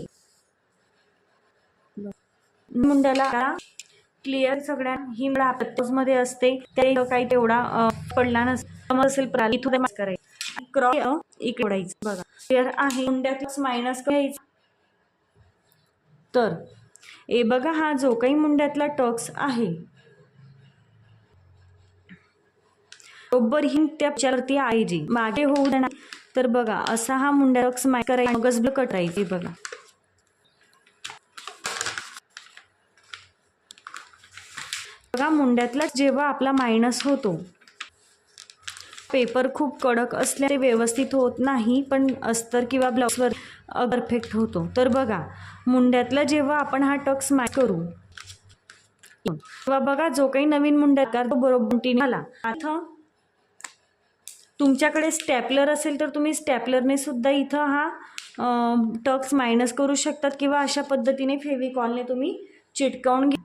मुंड्याला क्लिअर सगळ्या ही मला मध्ये असते, त्या काही तेवढा पडला नसेल इथून करायचं. क्रॉस इकडे ओढायचं. बघा क्लिअर आहे. मुंड्यातच मायनस करायचं. तर ए बघा, हा जो काही मुंड्यातला टक्स आहे बरोबर ही त्याच्यावरती आहे जी मागे होऊ देणार. तर बघा असा हा मुंड्या टक्स माय करायचा, मगच कट राहायची. बघा मुंड्यातला जेव्हा आपला मायनस होतो, पेपर खूप कडक असल्याने व्यवस्थित होत नाही, पण अस्तर किंवा ब्लाउजवर परफेक्ट होतो. तर बघा मुंड्यातला जेव्हा आपण हा टक्स माय करू तेव्हा बघा जो काही नवीन मुंड्यात तो बरोबर आला. आता तुमच्याकडे स्टॅपलर असेल तर तुम्ही स्टॅपलरने सुद्धा इथं हा टक्स मायनस करू शकतात किंवा अशा पद्धतीने फेविकॉलने तुम्ही चिटकावून घ्या.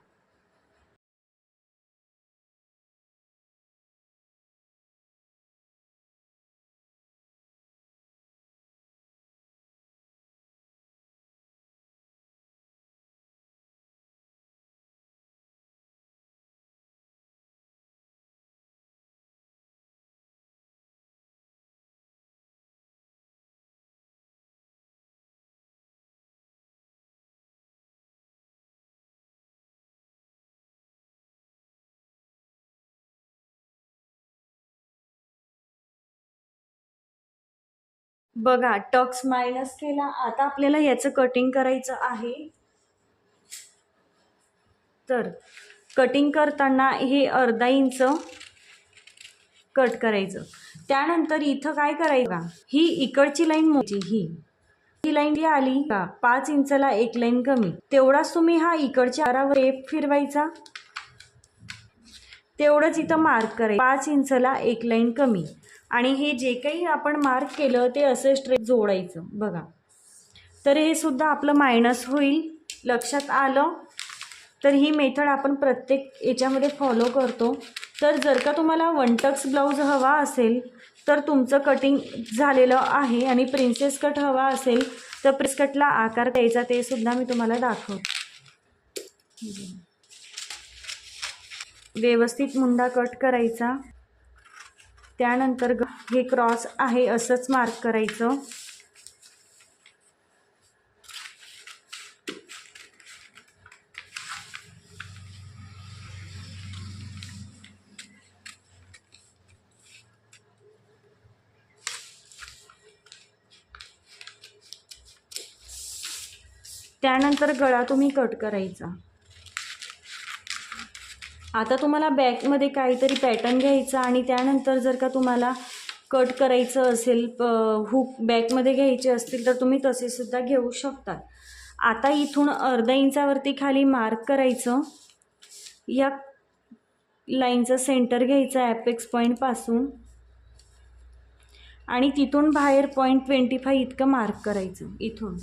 बघा टक्स मायनस केला. आता आपल्याला याचं कटिंग करायचं आहे. तर कटिंग करताना हे अर्धा इंच कट करायचं. त्यानंतर इथं काय करायचं, ही इकडची लाईन मोजायची. ही लाईन जी आली का 5 इंचला एक लाईन कमी, तेवढाच तुम्ही हा इकडच्या आरावर टेप फिरवायचा. तेवढंच इथं मार्क करायचं. 5 इंचला एक लाईन कमी आणि हे जे काही आपण मार्क केलं ते असं स्ट्रेट जोडायचं. बघा तर हे सुद्धा आपलं मायनस होईल. लक्षात आलं? तर ही मेथड आपण प्रत्येक याच्यामध्ये फॉलो करतो. तर जर का तुम्हाला वन टक्स ब्लाऊज हवा असेल तर तुमचं कटिंग झालेलं आहे आणि प्रिन्सेस कट हवा असेल तर प्रिन्सेस कटला आकार द्यायचा, ते सुद्धा मी तुम्हाला दाखवतो. व्यवस्थित मुंडा कट करायचा. त्यानंतर हे क्रॉस आहे असंच मार्क करायचं. त्यानंतर गळा तुम्ही कट करायचा. आता तुम्हाला बॅकमध्ये काहीतरी पॅटर्न घ्यायचा आणि त्यानंतर जर का तुम्हाला कट करायचं असेल, हुक बॅकमध्ये घ्यायचे असतील तर तुम्ही तसे सुद्धा घेऊ शकता. आता इथून अर्धा इंचावरती खाली मार्क करायचं. या लाईनचं सेंटर घ्यायचं ॲपेक्स पॉईंटपासून आणि तिथून बाहेर 0.25 इतकं मार्क करायचं. इथून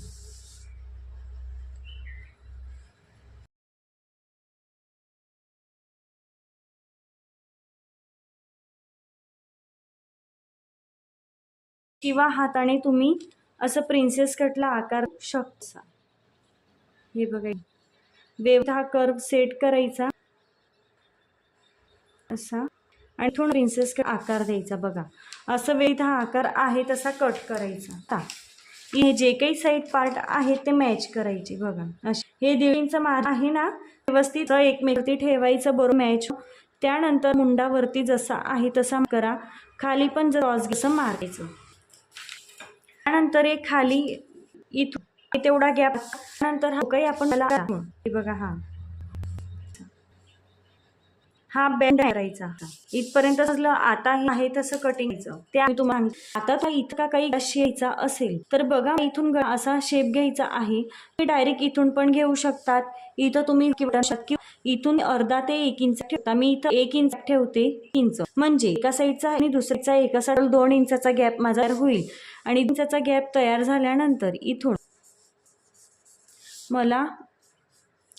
किंवा हाताने तुम्ही असं प्रिन्सेस कटला आकार शकता. हे बघा वेव हा कर्व सेट करायचा असा आणि थोडं प्रिन्सेस कट आकार द्यायचा. बघा असं वेव हा आकार आहे तसा कट करायचा. हे जे काही साईड पार्ट आहे ते मॅच करायचे बघा. हे 1.5 इंच मार्क आहे ना, व्यवस्थित एकमेकांवरती ठेवायचं बरोबर मॅच. त्यानंतर मुंडावरती जसा आहे तसा करा, खाली पण क्रॉस असं मारायचं. त्यानंतर एक खाली इथून तेवढा गॅप, नंतर हा काही आपण बघा हा बेंड करायचा इथपर्यंत असलं. आता हे आहे तसं कटिंगचं ते आम्ही तुम्हाला. आता इतका काही घ्यायचा असेल तर बघा इथून असा शेप घ्यायचा आहे. ते डायरेक्ट इथून पण घेऊ शकतात. इथं तुम्ही इथून अर्धा ते 1 इंच ठेवता. मी इथं 1 इंच ठेवते. 1 इंच म्हणजे एका साईडचा आणि दुसऱ्याचा एका साईड 2 इंचाचा गॅप माझा होईल. आणि 2 इंचाचा गॅप तयार झाल्यानंतर इथून मला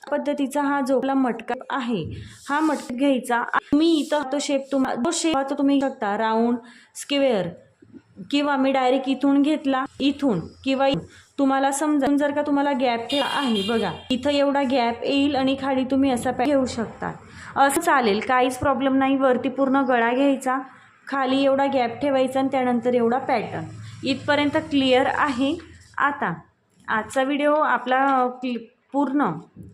पद्धतीचा हा जो आपला मटका आहे हा मटका घ्यायचा. तुम्ही इथं तो शेप तुम्ही शकता राऊंड, स्क्वेअर किंवा मी डायरेक्ट इथून घेतला, इथून किंवा तुम्हाला समजा जर का तुम्हाला गॅप ठेवा आहे बघा इथं एवढा गॅप येईल आणि खाली तुम्ही असा घेऊ शकता. असं चालेल, काहीच प्रॉब्लेम नाही. वरती पूर्ण गळा घ्यायचा, खाली एवढा गॅप ठेवायचा आणि त्यानंतर एवढा पॅटर्न. इथपर्यंत क्लिअर आहे. आता आजचा व्हिडिओ आपला पूर्ण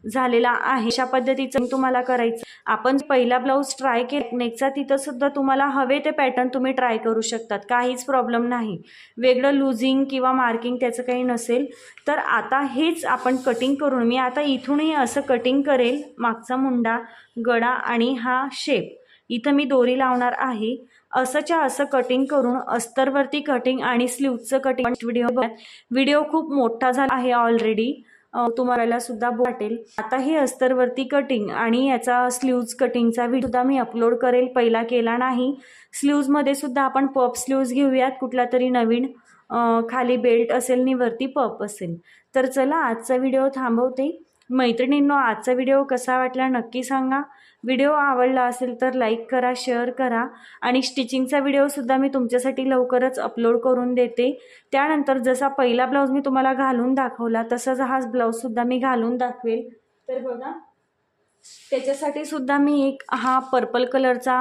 झालेला आहे. अशा पद्धतीचं तुम्हाला करायचं. आपण पहिला ब्लाऊज ट्राय केला नेकचा, तिथं सुद्धा तुम्हाला हवे ते पॅटर्न तुम्ही ट्राय करू शकतात. काहीच प्रॉब्लेम नाही. वेगळं लुझिंग किंवा मार्किंग त्याचं काही नसेल. तर आता हेच आपण कटिंग करून, मी आता इथूनही असं कटिंग करेल. मागचा मुंडा, गळा आणि हा शेप इथं मी दोरी लावणार आहे. असंच्या असं कटिंग करून अस्तरवरती कटिंग आणि स्लीवचं कटिंग व्हिडिओ खूप मोठा झाला आहे ऑलरेडी, तुम्हाला सुद्धा वाटेल. आता हे अस्तरवरती कटिंग आणि याचा स्लीव्ज कटिंगचा व्हिडिओ सुद्धा मी अपलोड करेल. पहिला केला नाही. स्लीव्जमध्ये सुद्धा आपण पफ स्लीव्ज घेऊयात, कुठला तरी नवीन. खाली बेल्ट असेल आणि वरती पफ असेल. तर चला आजचा व्हिडिओ थांबवते. मैत्रिणींनो, आजचा व्हिडिओ कसा वाटला नक्की सांगा. व्हिडिओ आवडला असेल तर लाईक करा, शेअर करा. आणि स्टिचिंगचा व्हिडिओसुद्धा मी तुमच्यासाठी लवकरच अपलोड करून देते. त्यानंतर जसा पहिला ब्लाऊज मी तुम्हाला घालून दाखवला तसाच हा ब्लाऊजसुद्धा मी घालून दाखवेल. तर बघा त्याच्यासाठी सुद्धा मी एक हा पर्पल कलरचा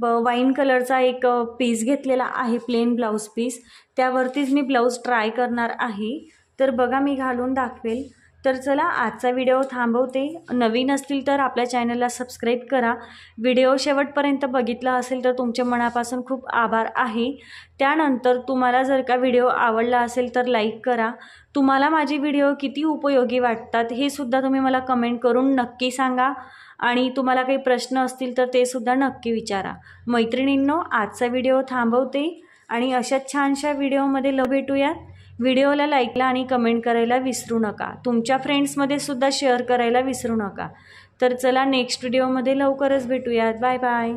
वाईन कलरचा एक पीस घेतलेला आहे, प्लेन ब्लाऊज पीस. त्यावरतीच मी ब्लाऊज ट्राय करणार आहे. तर बघा मी घालून दाखवेल. तर चला आजचा व्हिडिओ थांबवते. नवीन असतील तर आपल्या चॅनलला सबस्क्राईब करा. व्हिडिओ शेवटपर्यंत बघितला असेल तर तुमच्या मनापासून खूप आभार आहे. त्यानंतर तुम्हाला जर का व्हिडिओ आवडला असेल तर लाईक करा. तुम्हाला माझे व्हिडिओ किती उपयोगी वाटतात हे सुद्धा तुम्ही मला कमेंट करून नक्की सांगा. आणि तुम्हाला काही प्रश्न असतील तर ते सुद्धा नक्की विचारा. मैत्रिणींनो, आजचा व्हिडिओ थांबवते आणि अशा छानशा व्हिडिओमध्ये भेटूयात. व्हिडिओला लाईकला आणि कमेंट करायला विसरू नका. तुमच्या फ्रेंड्समध्ये सुद्धा शेअर करायला विसरू नका. तर चला नेक्स्ट व्हिडिओमध्ये लवकरच भेटूयात. Bye bye.